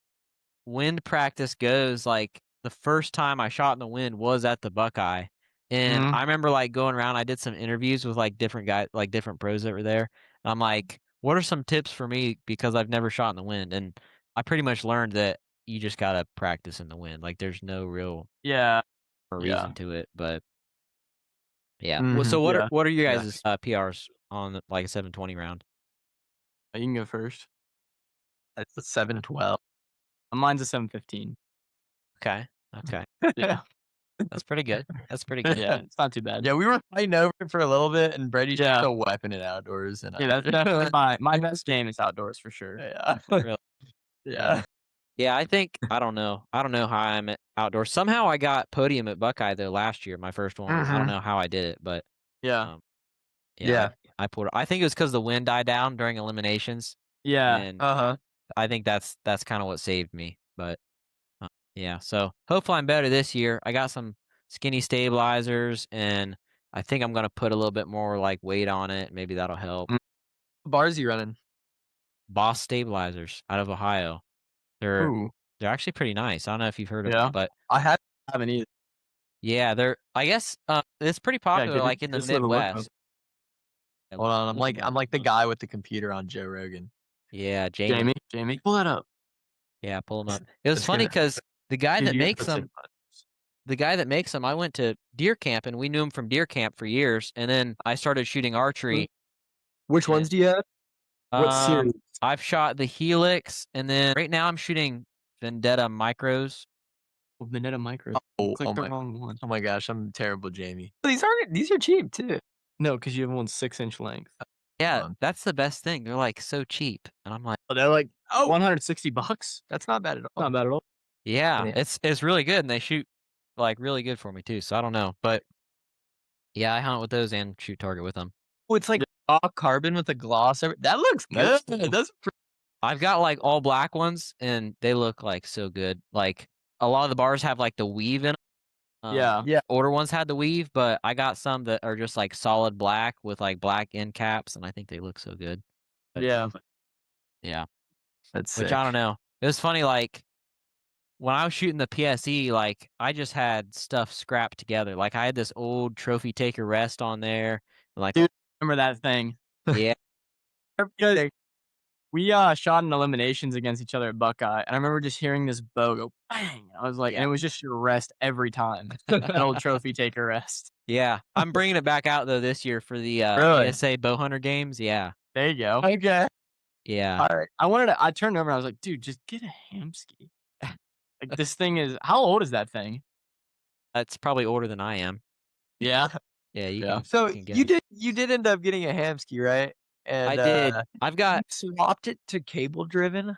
wind practice goes, like the first time I shot in the wind was at the Buckeye. And I remember like going around, I did some interviews with like different guys, like different pros that were there. And I'm like, what are some tips for me? Because I've never shot in the wind. And I pretty much learned that you just got to practice in the wind. Like there's no real reason to it. But yeah. Well, so what are you guys' PRs on like a 720 round? You can go first. That's a 7-12. Mine's a 7.15. Okay. Okay. Yeah. That's pretty good. That's pretty good. Yeah, it's not too bad. Yeah, we were fighting over it for a little bit, and Brady's Yeah. still weapon it outdoors. And Yeah, that's definitely my best game is outdoors for sure. yeah, Really. yeah. Yeah, I don't know. I don't know how I'm at outdoors. Somehow I got podium at Buckeye though last year, my first one. I don't know how I did it, but Yeah. yeah, I pulled it. I think it was because the wind died down during eliminations, Yeah. and Uh-huh. I think that's kind of what saved me. But yeah, so hopefully I'm better this year. I got some skinny stabilizers, and I think I'm gonna put a little bit more like weight on it. Maybe that'll help. Mm. What bars are you running? Boss stabilizers out of Ohio. They're Ooh. actually pretty nice. I don't know if you've heard of Yeah. them, but I haven't either. yeah, I guess it's pretty popular like in the Midwest. hold on. I'm like the guy with the computer on Joe Rogan. Yeah, Jamie. Jamie, pull that up. Yeah, pull them up. It was funny because the guy that makes them, I went to deer camp and we knew him from deer camp for years. And then I started shooting archery. Which Yeah. ones do you have? What series? I've shot the Helix, and then right now I'm shooting Vendetta Micros. Oh, Vendetta Micro. Oh, Click the wrong one. Oh my gosh, I'm terrible, Jamie. These are cheap too. No, because you have one 6-inch length. Yeah, that's the best thing. They're like so cheap, and I'm like, They're like $160. That's not bad at all. Not bad at all. yeah, Yeah. it's really good, and they shoot like really good for me too. So I don't know, but yeah, I hunt with those and shoot target with them. Oh, it's like raw carbon with a gloss. That looks good. That's I've got like all black ones, and they look like so good. Like a lot of the bars have like the weave in them. Yeah. Older ones had the weave, but I got some that are just like solid black with like black end caps, and I think they look so good. But, Yeah. yeah. That's Which sick. I don't know. It was funny, like when I was shooting the PSE, like I just had stuff scrapped together. Like I had this old trophy taker rest on there. Like, Dude, remember that thing? yeah, Because we shot in eliminations against each other at Buckeye, and I remember just hearing this bow go bang. I was like, and it was just your rest every time. An old trophy taker rest. yeah. I'm bringing it back out though this year for the Really? PSA bowhunter games. Yeah, There you go. Okay. yeah. All right. I turned over and I was like, dude, just get a Hamsky. Like this thing is, how old is that thing? That's probably older than I am. Yeah. Yeah, you Yeah. can. So you can get you 'em. did end up getting a Hamsky, right? And I did. I've got you swapped it to cable driven.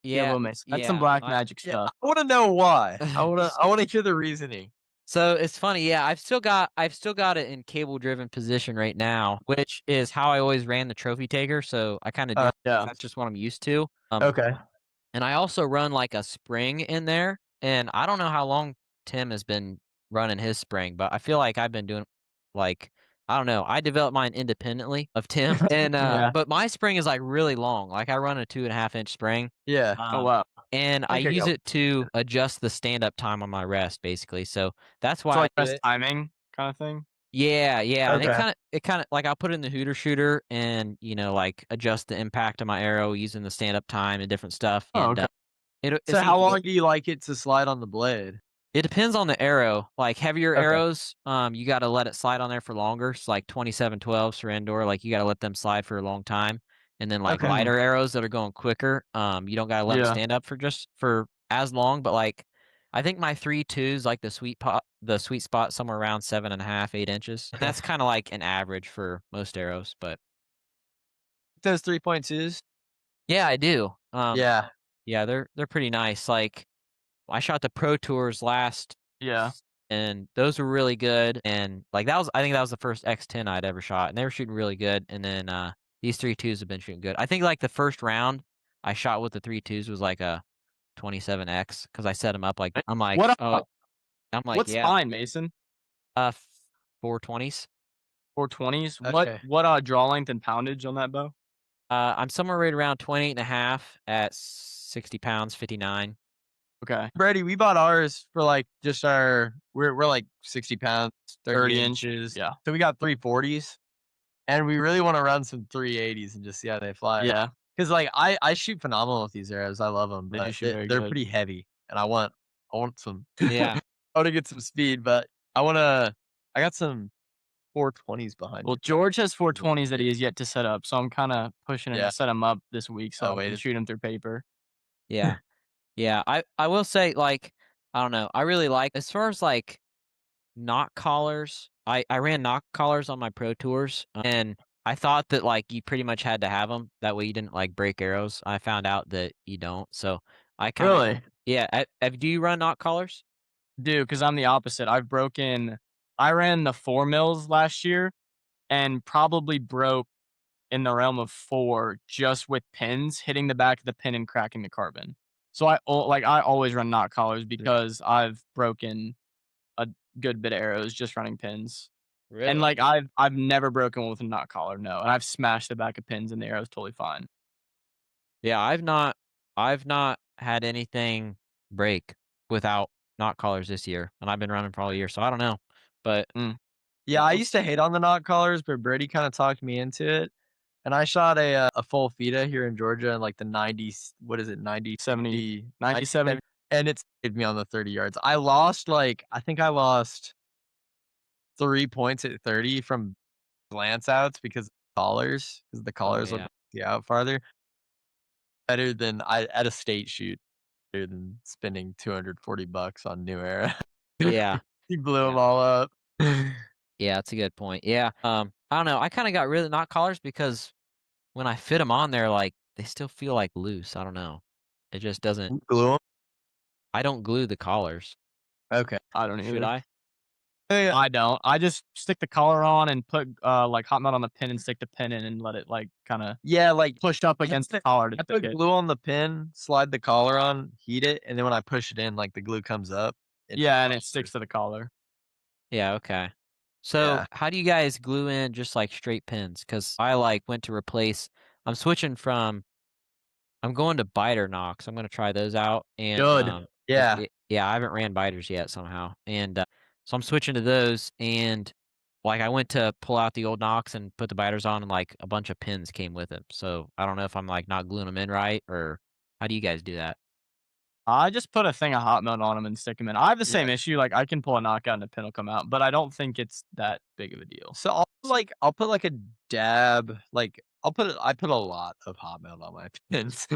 yeah. That's some black magic Yeah, stuff. I want to know why. I want to hear the reasoning. So it's funny, yeah. I've still got it in cable driven position right now, which is how I always ran the trophy taker. So I kind of do. Yeah. That's just what I'm used to. Okay. And I also run like a spring in there, and I don't know how long Tim has been running his spring, but I feel like I've been doing like I don't know. I developed mine independently of Tim, and Yeah. but my spring is like really long. Like I run a 2.5-inch spring. Yeah. Oh wow. And I Okay, use go. it to adjust the stand-up time on my rest, basically. So that's why It's like I do best it. timing kind of thing. Yeah, yeah. And Okay. it kind of like I'll put it in the hooter shooter and like adjust the impact of my arrow using the stand-up time and different stuff. Oh, And okay. So how long do you like it to slide on the blade? it depends on the arrow. Like heavier Okay. arrows, you got to let it slide on there for longer. It's like 27-12 Surrendor, like you got to let them slide for a long time. And then like Okay. lighter arrows that are going quicker, you don't got to let them Yeah. stand up for as long. But like, I think my 3.2's like the sweet spot somewhere around 7.5, 8 inches. And that's kind of like an average for most arrows. But Those 3.2s. yeah, I do. Yeah. Yeah, they're pretty nice. Like I shot the Pro Tours last. Yeah. And those were really good. And like I think that was the first X10 I'd ever shot, and they were shooting really good. And then these 3.2s have been shooting good. I think like the first round I shot with the 3.2s was like a 27X because I set them up like I'm like What's yeah, fine, Mason? 420s. 420s. Okay. What draw length and poundage on that bow? I'm somewhere right around 28.5 at 60 pounds, 59. Okay. Brady, we bought ours for like just we're like 60 pounds, 30 inch. inches. Yeah. So we got 340s, and we really want to run some 380s and just see how they fly. Yeah. Because like I shoot phenomenal with these arrows. I love them, They but do shoot very they're good. pretty heavy, and I want some. Yeah. I want to get some speed, but I got some 420s behind Well, you. George has 420s that he has yet to set up, so I'm kind of pushing him Yeah. to set them up this week so Oh, I wait, can shoot him through paper. Yeah. Yeah. I will say, like, I don't know. I really like, as far as like knock collars, I ran knock collars on my pro tours, and I thought that like you pretty much had to have them. That way you didn't like break arrows. I found out that you don't. So I kind of, Really? yeah. Do you run knock collars? Dude, because I'm the opposite. I ran the 4 mils last year and probably broke in the realm of 4 just with pins, hitting the back of the pin and cracking the carbon. So I always run knot collars because I've broken a good bit of arrows just running pins. And, Really? like, I've never broken one with a knot collar, no, and I've smashed the back of pins and the arrow's totally fine. Yeah, I've not had anything break without knock collars this year, and I've been running for all year, so I don't know. But Mm. Yeah, I used to hate on the knot collars, but Brady kind of talked me into it. And I shot a full FITA here in Georgia in like the 90s. What is it? 90, 70, 90, 97. and it saved me on the 30 yards. I think I lost 3 points at 30 from glance outs because the oh collars will yeah, get you out farther. Better than I at a state shoot, better than spending $240 on new era. yeah, He blew yeah, them all up. yeah. That's a good point. Yeah. I don't know. I kind of got rid of knock collars because when I fit them on there, like they still feel like loose. I don't know. It just doesn't. Glue them. I don't glue the collars. Okay. I don't Should either. I? Yeah. I don't. I just stick the collar on and put, like, hot melt on the pin and stick the pin in and let it, like, kinda Yeah, like push up against the collar to I stick put it. glue on the pin, slide the collar on, heat it, and then when I push it in, like the glue comes up. Yeah, and it sticks to the collar. Yeah. Okay. So Yeah. how do you guys glue in just like straight pins? Because I like went to replace. I'm switching from I'm going to biter knocks. I'm gonna try those out, and Good. Yeah. yeah, I haven't ran biters yet somehow, and so I'm switching to those. And like I went to pull out the old knocks and put the biters on, and like a bunch of pins came with it. So I don't know if I'm like not gluing them in right, or how do you guys do that? I just put a thing of hot melt on them and stick them in. I have the Yeah. same issue, like, I can pull a knockout and the pin will come out, but I don't think it's that big of a deal. So I'll put like a dab, like I put a lot of hot melt on my pins.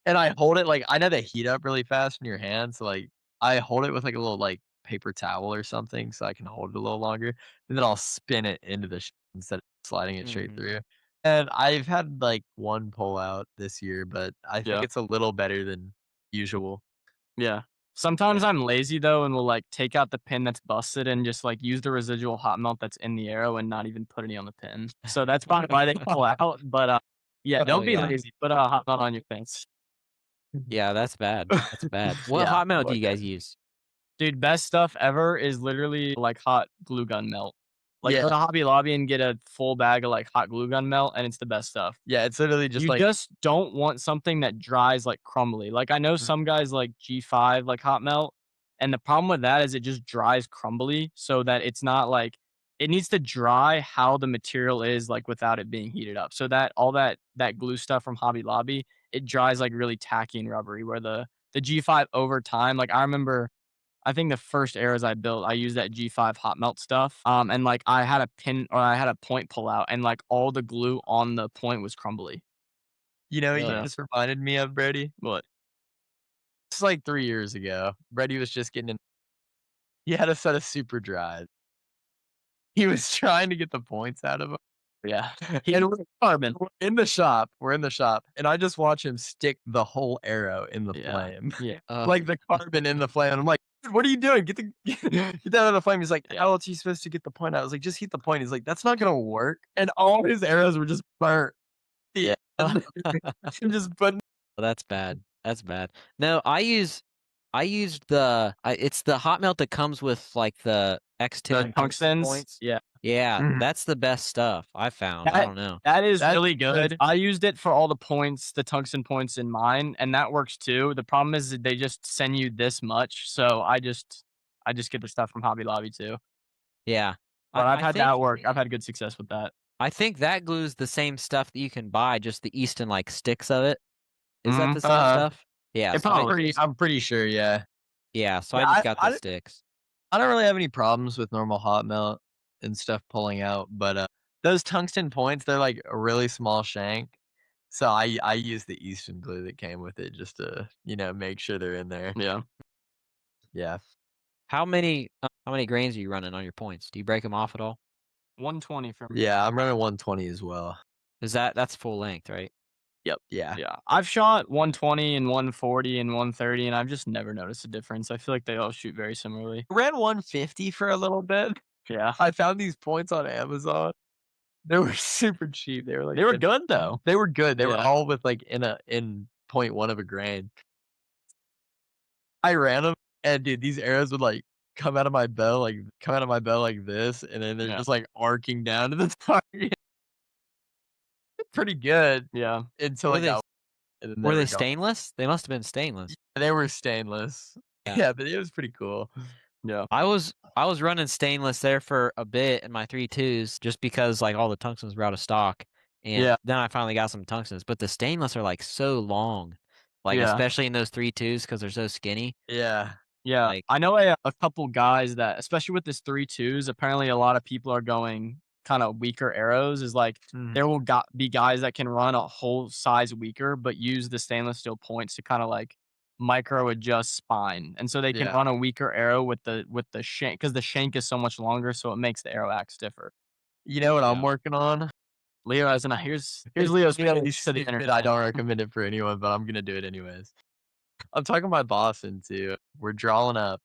And I hold it like I know they heat up really fast in your hands. So like I hold it with like a little like paper towel or something so I can hold it a little longer. And then I'll spin it into the instead of sliding it straight Mhm. through. And I've had like one pull out this year, but I think Yeah. it's a little better than usual. Yeah. Sometimes I'm lazy though and will, like, take out the pin that's busted and just, like, use the residual hot melt that's in the arrow and not even put any on the pin. So that's probably why they pull out, but, yeah, Oh don't be yeah, lazy. Put a hot melt on your pins. yeah, that's bad. That's bad. What Yeah. hot melt do Like you guys use? Dude, best stuff ever is literally, like, hot glue gun melt. Like, go Yeah. to Hobby Lobby and get a full bag of, like, hot glue gun melt, and it's the best stuff. Yeah, it's literally just You like just don't want something that dries, like, crumbly. Like, I know some guys like G5, like, hot melt, and the problem with that is it just dries crumbly so that it's not, like it needs to dry how the material is, like, without it being heated up. So that all that glue stuff from Hobby Lobby, it dries, like, really tacky and rubbery, where the G5 over time like, I remember I think the first arrows I built, I used that G5 hot melt stuff. And like I had a point pull out and like all the glue on the point was crumbly. you know what you Really? just reminded me of, Brady? What? It's like 3 years ago. Brady was just getting in. He had a set of super drives. He was trying to get the points out of 'em, Yeah. and we're in the shop, and I just watch him stick the whole arrow in the Yeah. flame. Yeah. Like, the carbon in the flame, and I'm like, "Dude, what are you doing? Get get that out of the flame." He's like, "How else are you supposed to get the point out?" I was like, "Just heat the point." He's like, "That's not gonna work," and all his arrows were just burnt. Yeah. And I'm just putting Well, that's bad. That's bad. No, I used it's the hot melt that comes with like the The X10 tungsten tungstens. points. Yeah. Yeah, Mhm. that's the best stuff I found. I That don't know. that is That's really good. I used it for all the points, the tungsten points in mine, and that works too. The problem is that they just send you this much, so I just get the stuff from Hobby Lobby too. Yeah. But I've I had think that work. I've had good success with that. I think that glue's the same stuff that you can buy, just the Easton like sticks of it. Is that Mhm. the same stuff? Yeah, It so I probably I'm pretty sure, yeah. yeah, so Yeah, I just got the sticks. I don't really have any problems with normal hot melt. and stuff pulling out. But those tungsten points, they're like a really small shank. So I use the Eastern glue that came with it just to, make sure they're in there. Yeah. Yeah. How many grains are you running on your points? Do you break them off at all? 120 for me. Yeah, I'm running 120 as well. That's full length, right? Yep. Yeah. Yeah. I've shot 120 and 140 and 130, and I've just never noticed a difference. I feel like they all shoot very similarly. Ran 150 for a little bit. Yeah. I found these points on Amazon. They were super cheap. They were like They were good though. They were good. They were Yeah. all with like in 0.1 of a grain. I ran them, and dude, these arrows would like come out of my bow like this, and then they're Yeah. just like arcing down to the target. Pretty good Yeah. until Were I they got, and then were they gone. stainless? They must have been stainless. They were stainless. Yeah. Yeah, but it was pretty cool. Yeah. I was running stainless there for a bit in my 3.2s just because like all the tungstens were out of stock. And Yeah. then I finally got some tungstens, but the stainless are like so long. Like Yeah. especially in those 3.2s because they're so skinny. Yeah. Yeah. Like I know a couple guys that, especially with this 3.2s, apparently a lot of people are going kind of weaker arrows. Is like there will be guys that can run a whole size weaker, but use the stainless steel points to kind of like micro adjust spine, and so they can Yeah. run a weaker arrow with the shank, because the shank is so much longer, so it makes the arrow act stiffer. You know what I'm Yeah. working on? Leo, as in here's Leo's Really pitch to the stupid. internet. I don't recommend it for anyone, but I'm gonna do it anyways. I'm talking to my boss into we're drawing up.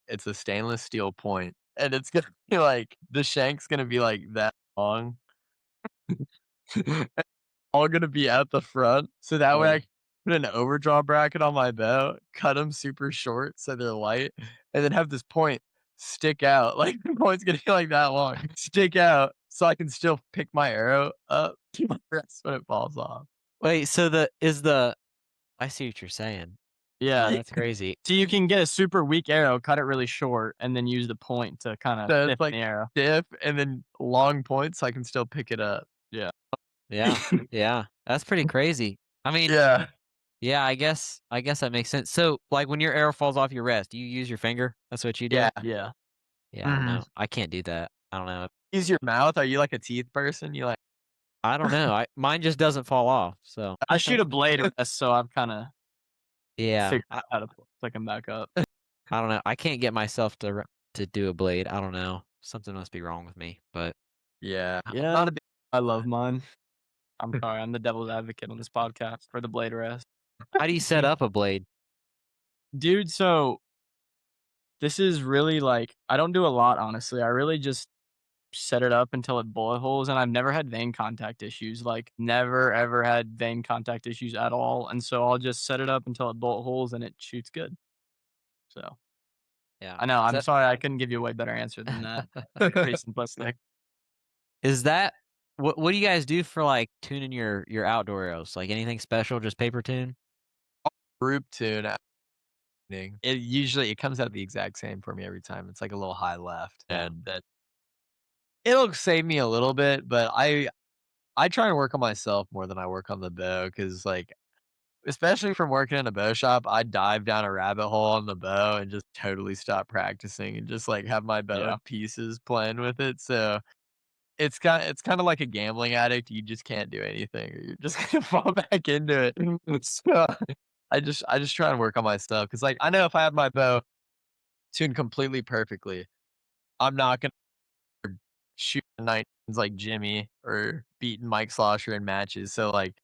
It's a stainless steel point, and it's gonna be like the shank's gonna be like that long. All gonna be at the front, so that way I can put an overdraw bracket on my bow, cut them super short so they're light, and then have this point stick out. Like the point's gonna be like that long, stick out, so I can still pick my arrow up to my wrist when it falls off. wait, so I see what you're saying. Yeah, That's crazy. so you can get a super weak arrow, cut it really short, and then use the point to kind of So stiffen it's like the arrow. stiff and then long points, so I can still pick it up. Yeah. Yeah. Yeah. That's pretty crazy. I mean, Yeah. yeah, I guess that makes sense. So, like when your arrow falls off your wrist, do you use your finger? That's what you do? Yeah. Yeah. Yeah, I don't know. I can't do that. I don't know. Use your mouth. Are you like a teeth person? You like I don't know. Mine just doesn't fall off. So, I shoot a blade rest, so I've kind of yeah. figured out how to pick them back up. I don't know. I can't get myself to do a blade. I don't know. Something must be wrong with me, but yeah. Yeah. Not a big I love mine. I'm sorry, I'm the devil's advocate on this podcast for the blade rest. how do you set up a blade? Dude, so this is really like, I don't do a lot, honestly. I really just set it up until it bullet holes, and I've never had vein contact issues. Like, never ever had vein contact issues at all. And so I'll just set it up until it bullet holes and it shoots good. So Yeah. I know, Is I'm that- sorry, I couldn't give you a way better answer than that. Pretty simplistic. Is that what do you guys do for like tuning your outdoor arrows? Like anything special? Just paper tune? group tune. It comes out the exact same for me every time. It's like a little high left, Yeah. and that it'll save me a little bit, but I try and work on myself more than I work on the bow because like especially from working in a bow shop, I dive down a rabbit hole on the bow and just totally stop practicing and just like have my bow Yeah. in pieces playing with it. So it's kind of like a gambling addict. You just can't do anything, or you're just gonna fall back into it. So I just try and work on my stuff because like I know if I have my bow tuned completely perfectly, I'm not gonna shoot nights like Jimmy or beating Mike Slosher in matches. So like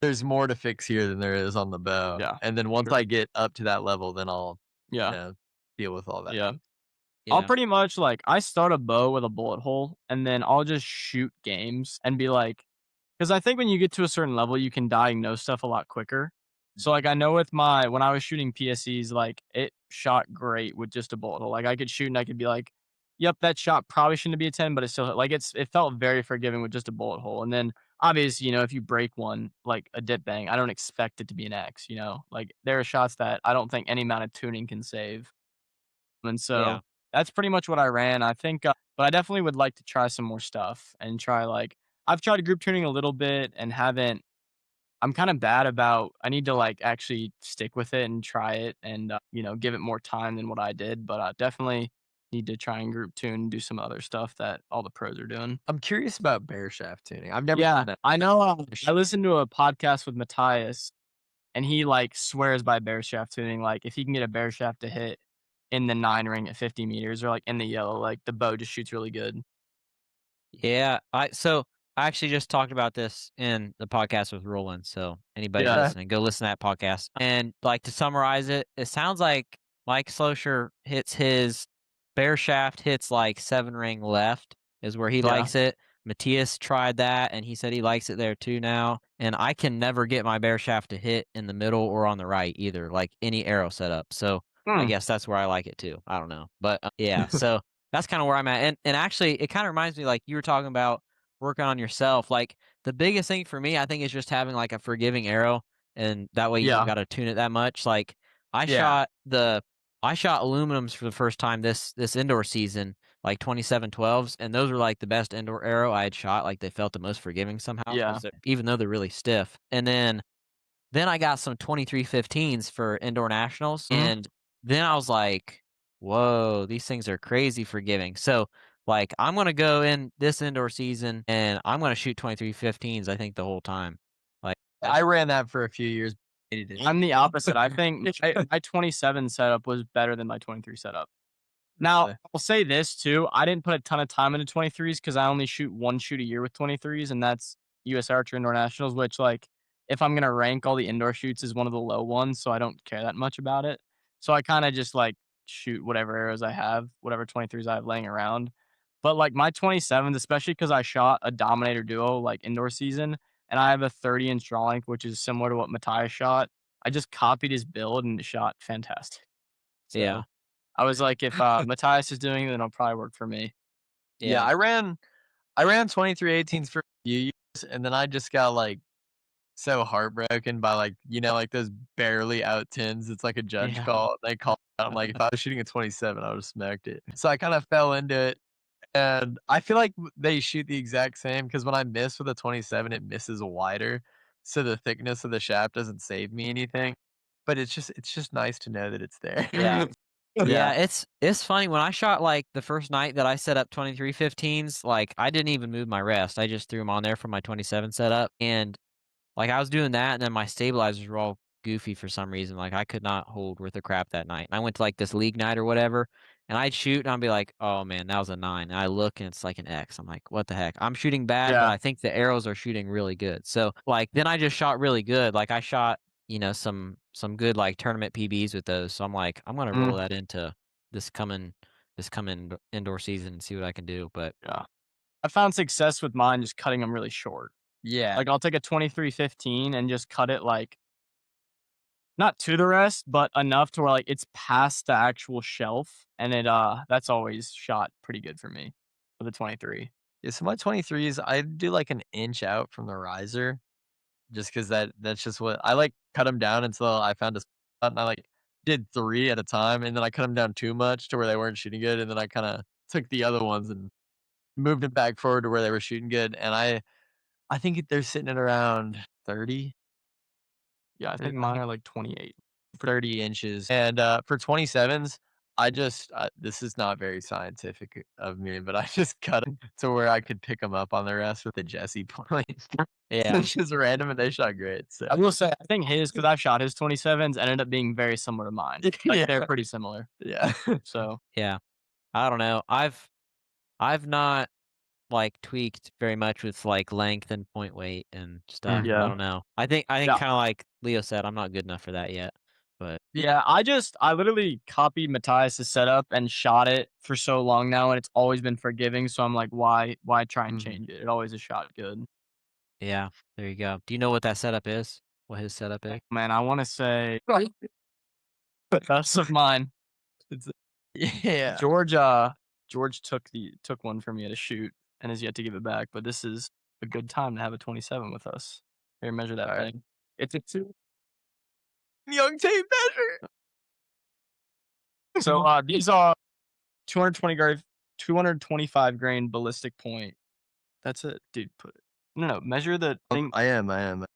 there's more to fix here than there is on the bow. Yeah, And then once sure. I get up to that level, then I'll Yeah. deal with all that. Yeah. Yeah. I'll pretty much like, I start a bow with a bullet hole, and then I'll just shoot games and be like, because I think when you get to a certain level, you can diagnose stuff a lot quicker. So like I know with when I was shooting PSEs, like it shot great with just a bullet hole. Like I could shoot and I could be like, yep, that shot probably shouldn't be a 10, but it still like it felt very forgiving with just a bullet hole. And then obviously, if you break one like a dip bang, I don't expect it to be an X, Like there are shots that I don't think any amount of tuning can save. And so Yeah. that's pretty much what I ran. I think, but I definitely would like to try some more stuff and try like, I've tried group tuning a little bit and haven't. I'm kind of bad about. I need to like actually stick with it and try it and give it more time than what I did. But definitely need to try and group tune and do some other stuff that all the pros are doing. I'm curious about bear shaft tuning. I've never Yeah, done that. I know. I listened to a podcast with Matthias, and he like swears by bear shaft tuning. Like if he can get a bear shaft to hit in the 9 ring at 50 meters or like in the yellow, like the bow just shoots really good. Yeah, I actually just talked about this in the podcast with Roland. So anybody Yeah. listening, go listen to that podcast. And like to summarize it, it sounds like Mike Slosher hits his bear shaft hits like 7 ring left is where he Yeah. likes it. Matthias tried that and he said he likes it there too now. And I can never get my bear shaft to hit in the middle or on the right either, like any arrow setup. So I guess that's where I like it too. I don't know, but yeah. So that's kind of where I'm at. And actually, it kind of reminds me, like you were talking about working on yourself. Like the biggest thing for me, I think, is just having like a forgiving arrow, and that way you don't got to tune it that much. Like I shot aluminums for the first time this indoor season, like 2712s, and those were like the best indoor arrow I had shot. Like they felt the most forgiving somehow, even though they're really stiff. And then I got some 2315s for indoor nationals, and then I was like, whoa, these things are crazy forgiving. So like I'm gonna go in this indoor season and I'm gonna shoot 2315s, I think, the whole time. Like I ran that for a few years. I'm the opposite. I think my 27 setup was better than my 23 setup. Now, I'll say this too. I didn't put a ton of time into 23s because I only shoot one shoot a year with 23s, and that's US Archery Indoor Nationals, which, like, if I'm going to rank all the indoor shoots, is one of the low ones, so I don't care that much about it. So I kind of just, like, shoot whatever arrows I have, whatever 23s I have laying around. But, like, my 27s, especially because I shot a Dominator Duo, like, indoor season, and I have a 30-inch draw length, which is similar to what Matthias shot. I just copied his build and it shot fantastic. So, I was like, if Matthias is doing it, then it'll probably work for me. Yeah, I ran 2318s for a few years, and then I just got like so heartbroken by like like those barely out tins. It's like a judge call. They call it out. I'm like, if I was shooting a 27, I would have smoked it. So I kind of fell into it, and I feel like they shoot the exact same because when I miss with a 27, it misses wider, so the thickness of the shaft doesn't save me anything. But it's just nice to know that it's there. Yeah. Yeah, it's funny when I shot like the first night that I set up 2315s, like I didn't even move my rest. I just threw them on there for my 27 setup, and like I was doing that, and then my stabilizers were all goofy for some reason. Like I could not hold worth a crap that night. And I went to like this league night or whatever, and I'd shoot and I'd be like, "Oh man, that was a 9." And I look and it's like an X. I'm like, "What the heck?" I'm shooting bad, but I think the arrows are shooting really good. So like then I just shot really good. Like I shot some good like tournament PBs with those. So I'm like, I'm gonna roll that into this coming indoor season and see what I can do. But I found success with mine just cutting them really short. Yeah. Like I'll take a 2315 and just cut it like not to the rest, but enough to where like it's past the actual shelf, and it that's always shot pretty good for me for the 23. Yeah, so my 23s, I do like an inch out from the riser, just because that's just what I like. Cut them down until I found a spot, and I like did 3 at a time, and then I cut them down too much to where they weren't shooting good, and then I kind of took the other ones and moved them back forward to where they were shooting good, and I think they're sitting at around 30. Yeah, I think mine are like 28. 30 inches. And for 27s, I just this is not very scientific of me, but I just cut them to where I could pick them up on the rest with a Jesse point. It's just random, and they shot great. So I will say, I think his, because I've shot his 27s, ended up being very similar to mine. Like they're pretty similar. yeah. So yeah, I don't know. I've not like tweaked very much with like length and point weight and stuff. Yeah. I don't know. I think kind of like Leo said, I'm not good enough for that yet. But yeah, I literally copied Matthias' setup and shot it for so long now, and it's always been forgiving. So I'm like, why try and change it? It always is shot good. yeah, there you go. Do you know what that setup is? What his setup is? Man, I want to say best of mine. Yeah. George took one from me at a shoot and has yet to give it back. But this is a good time to have a 27 with us. Here, measure that thing. It's a 2. Young tape measure. So these are 225 grain ballistic point. That's it, dude. Put it. No, measure the thing. I am. Go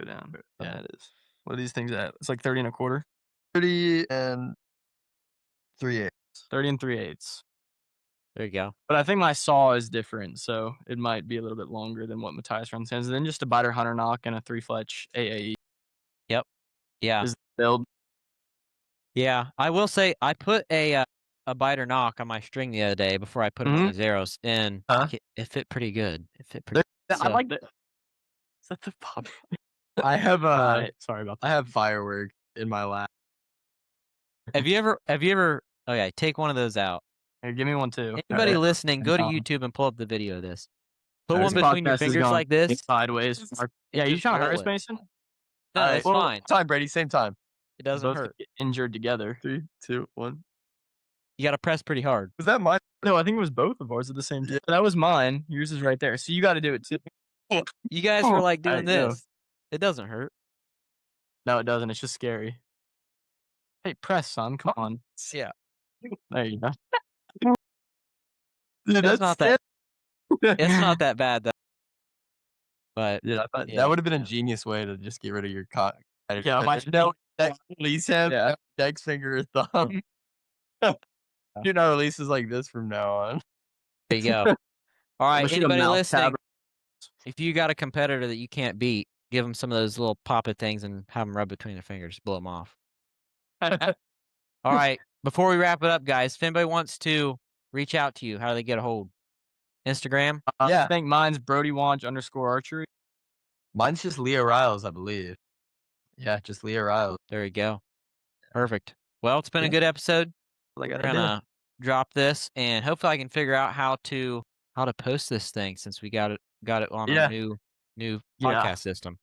down. Yeah, it is. What are these things at? It's like 30 and a quarter. 30 and 3/8. 30 and 3/8. There you go. But I think my saw is different, so it might be a little bit longer than what Matthias runs. And then just a biter hunter knock and a 3-fletch AAE. Yep. Yeah. Is the build. Yeah. I will say I put a biter knock on my string the other day before I put on these arrows, and it fit pretty good. It fit pretty good. I like that. Is that the pop? I have sorry about that. I have firework in my lap. Have you ever okay, take one of those out. Here, give me one too. Anybody listening, go to YouTube and pull up the video of this. Put one This between your podcast is fingers going like this. sideways. Yeah, you just trying to hurt roll us, it. Mason? No, it's fine. Time, Brady. Same time. It doesn't Both hurt. get injured together. 3, 2, 1. You got to press pretty hard. Was that mine? No, I think it was both of ours at the same time. That was mine. Yours is right there. So you got to do it too. You guys were like doing I know. this. It doesn't hurt. No, it doesn't. It's just scary. Hey, press, son. Come on. Yeah. There you go. Dude, It's not that. It's not that bad though. But Dude, I thought yeah. that would have been a genius way to just get rid of your cock. Yeah, no, release him. Yeah. Dex finger or thumb. Do not releases like this from now on. There you go. All right, Wish you a anybody mouth listening, tab. if you got a competitor that you can't beat, give them some of those little pop-it things and have them rub between their fingers, blow them off. All right, before we wrap it up, guys, if anybody wants to reach out to you, how do they get a hold? Instagram? Yeah. I think mine's Brody Wonch _archery. Mine's just Leah Ryals, I believe. Yeah, just Leah Ryals. There you go. Perfect. Well, it's been a good episode. Like We're gonna drop this, and hopefully I can figure out how to post this thing since we got it on our new Yeah. podcast system.